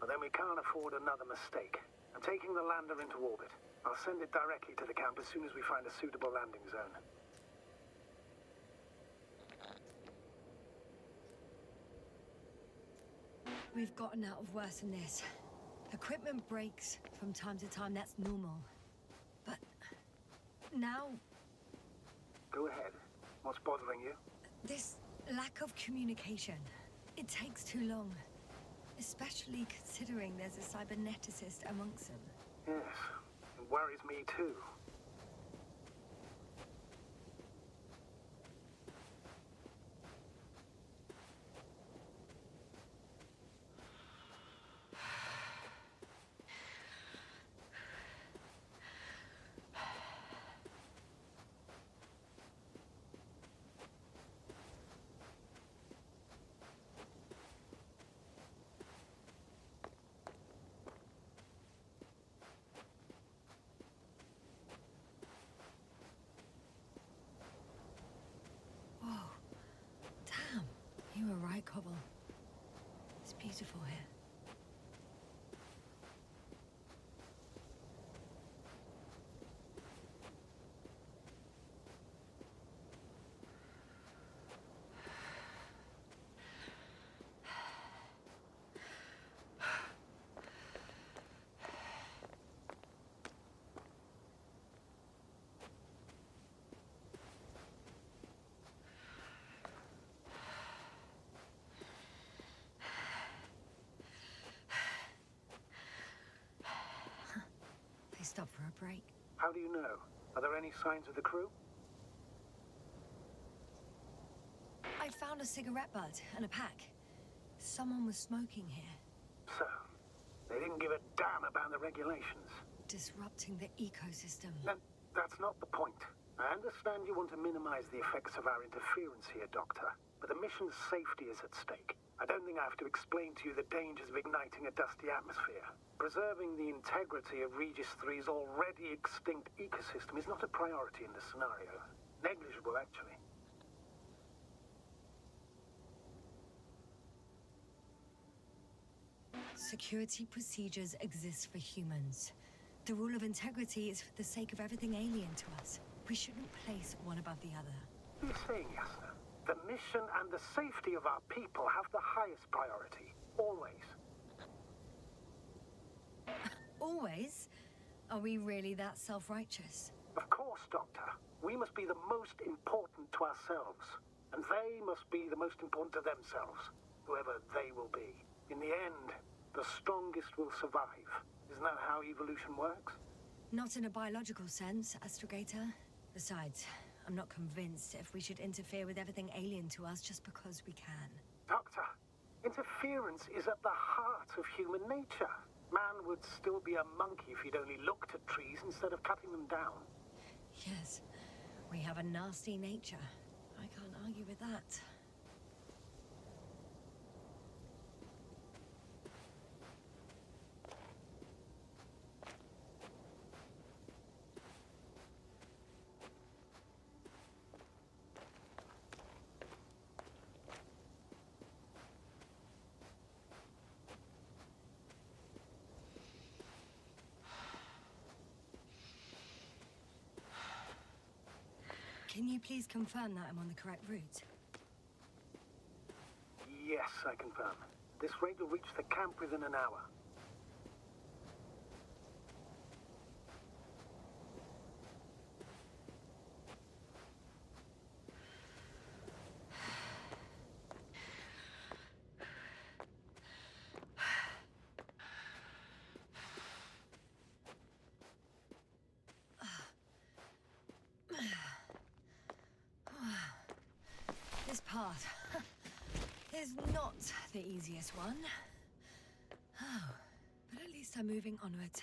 S9: Well, then we can't afford another mistake. I'm taking the lander into orbit. I'll send it directly to the camp as soon as we find a suitable landing zone.
S1: We've gotten out of worse than this. Equipment breaks from time to time, that's normal. But now...
S9: Go ahead. What's bothering you?
S1: This lack of communication. It takes too long. Especially considering there's a cyberneticist amongst them.
S9: Yes, it worries me too.
S1: You were right, Cobble. It's beautiful here. Stop for a break.
S9: How do you know? Are there any signs of the crew?
S1: I found a cigarette butt and a pack. Someone was smoking here.
S9: So, they didn't give a damn about the regulations.
S1: Disrupting the ecosystem.
S9: That's not the point. I understand you want to minimize the effects of our interference here, Doctor, but the mission's safety is at stake. I don't think I have to explain to you the dangers of igniting a dusty atmosphere. Preserving the integrity of Regis III's already extinct ecosystem is not a priority in this scenario. Negligible, actually.
S1: Security procedures exist for humans. The rule of integrity is for the sake of everything alien to us. We shouldn't place one above the other.
S9: What are you saying, Yasna? The mission and the safety of our people have the highest priority. Always.
S1: Always? Are we really that self-righteous?
S9: Of course, Doctor. We must be the most important to ourselves. And they must be the most important to themselves. Whoever they will be. In the end, the strongest will survive. Isn't that how evolution works?
S1: Not in a biological sense, Astrogator. Besides, I'm not convinced if we should interfere with everything alien to us just because we can.
S9: Doctor, interference is at the heart of human nature. Man would still be a monkey if he'd only looked at trees instead of cutting them down.
S1: Yes, we have a nasty nature. I can't argue with that. Can you please confirm that I'm on the correct route?
S9: Yes, I confirm. This rate will reach the camp within an hour.
S1: This path is not the easiest one. Oh, but at least I'm moving onwards.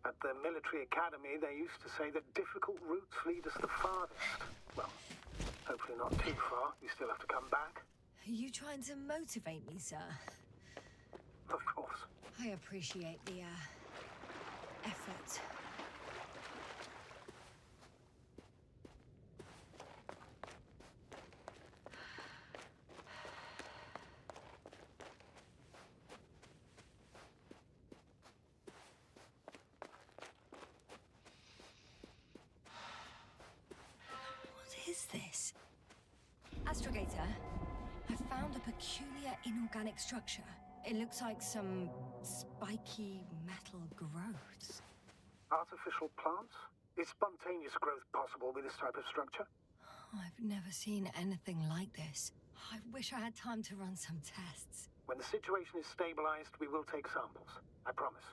S9: At the military academy, they used to say that difficult routes lead us the farthest. Well, hopefully not too far. You still have to come back.
S1: Are you trying to motivate me, sir?
S9: Of course.
S1: I appreciate the, effort. What is this? Astrogator, I found a peculiar inorganic structure. It looks like some spiky metal growths.
S9: Artificial plants? Is spontaneous growth possible with this type of structure?
S1: I've never seen anything like this. I wish I had time to run some tests.
S9: When the situation is stabilized, we will take samples. I promise.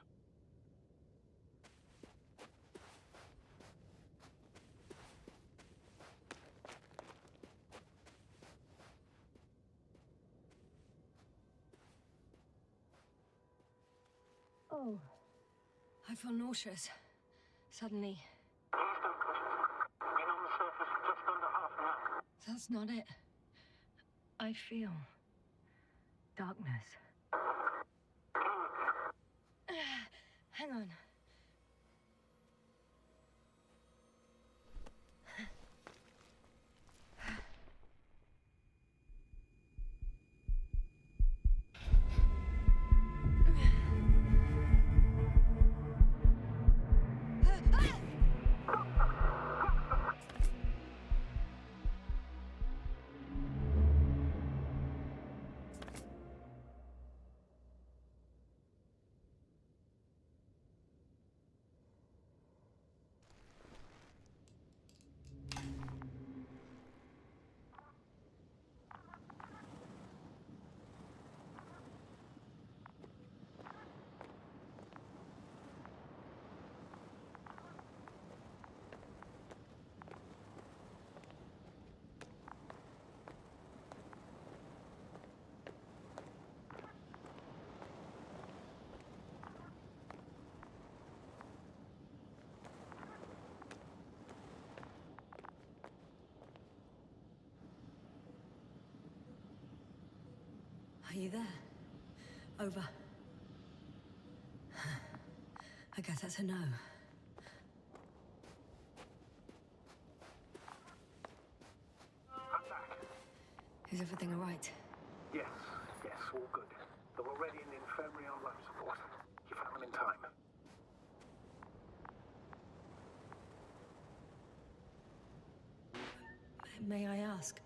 S1: Oh. I feel nauseous. Suddenly.
S9: Please don't push it. Been on the surface for just under half an hour.
S1: That's not it. I feel darkness. Hang on. Are you there? Over. I guess that's a no.
S9: I'm back.
S1: Is everything all right?
S9: Yes, all good. They're already in the infirmary on life support. You found them in time.
S1: May I ask,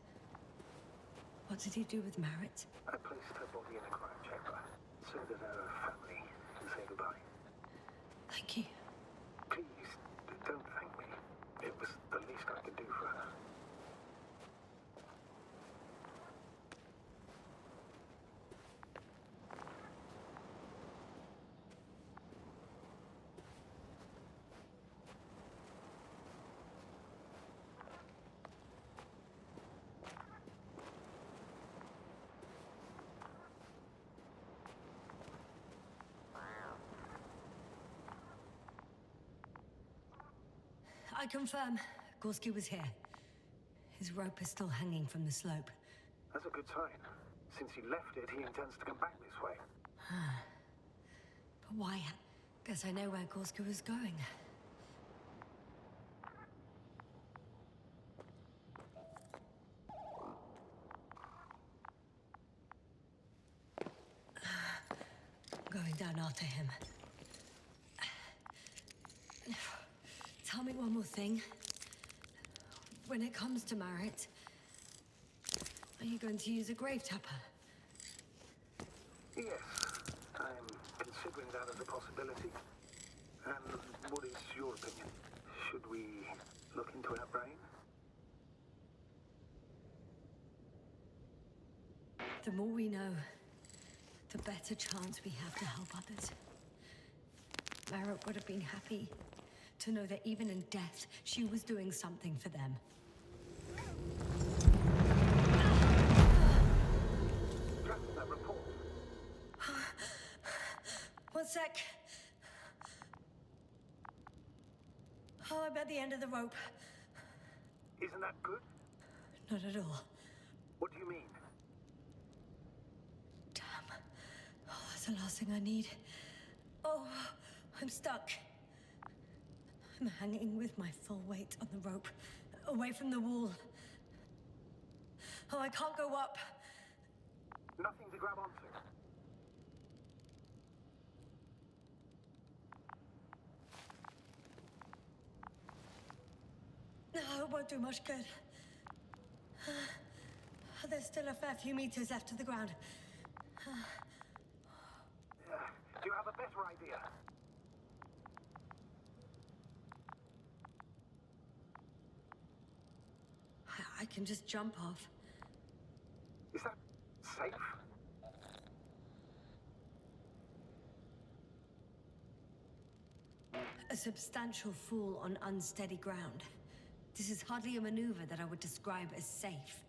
S1: what did he do with Merritt?
S9: I placed her body in a crime chamber so that her family can say goodbye.
S1: Thank you.
S9: Please, don't thank me. It was the least I could do for her.
S1: I confirm, Gorski was here. His rope is still hanging from the slope.
S9: That's a good sign. Since he left it, he intends to come back this way.
S1: But why? Guess I know where Gorski was going. Going down after him. Tell me one more thing. When it comes to Marit, are you going to use a grave tapper?
S9: Yes, I'm considering that as a possibility. And what is your opinion? Should we look into our brain?
S1: The more we know, the better chance we have to help others. Marit would have been happy to know that even in death, she was doing something for them.
S9: Yasna, report.
S1: One sec. Oh, I'm at the end of the rope.
S9: Isn't that good?
S1: Not at all.
S9: What do you mean?
S1: Damn. Oh, that's the last thing I need. Oh, I'm stuck. I'm hanging with my full weight on the rope, away from the wall. Oh, I can't go up.
S9: Nothing to grab onto.
S1: No, it won't do much good. There's still a fair few meters left to the ground.
S9: Do you have a better idea?
S1: I can just jump off.
S9: Is that safe?
S1: A substantial fall on unsteady ground. This is hardly a maneuver that I would describe as safe.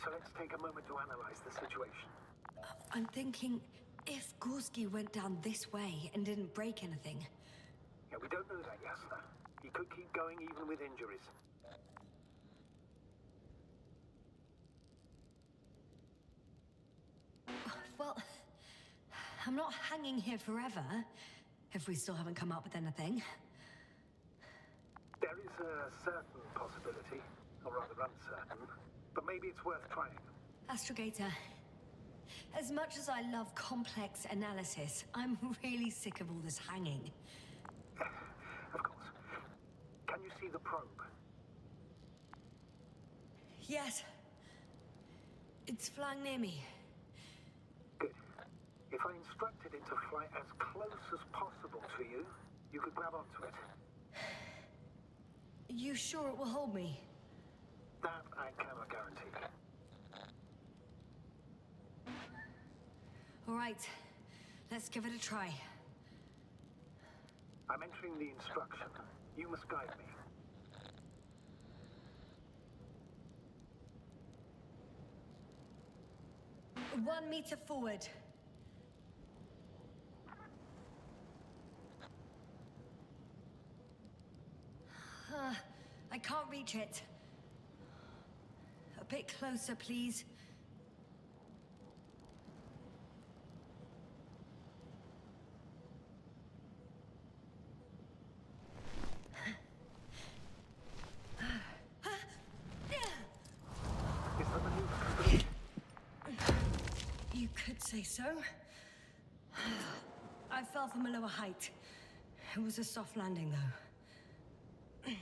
S9: So let's take a moment to analyze the situation.
S1: I'm thinking, if Gorski went down this way and didn't break anything...
S9: Yeah, we don't know that, Yasna. He could keep going even with injuries.
S1: Well, I'm not hanging here forever, if we still haven't come up with anything.
S9: There is a certain possibility, or rather uncertain, but maybe it's worth trying.
S1: Astrogator, as much as I love complex analysis, I'm really sick of all this hanging.
S9: Of course. Can you see the probe?
S1: Yes. It's flying near me.
S9: Good. If I instructed it to fly as close as possible to you, you could grab onto it.
S1: You sure it will hold me?
S9: That I cannot guarantee.
S1: All right. Let's give it a try.
S9: I'm entering the instruction. You must guide me.
S1: 1 meter forward. I can't reach it. A bit closer, please. You could say so. I fell from a lower height. It was a soft landing, though.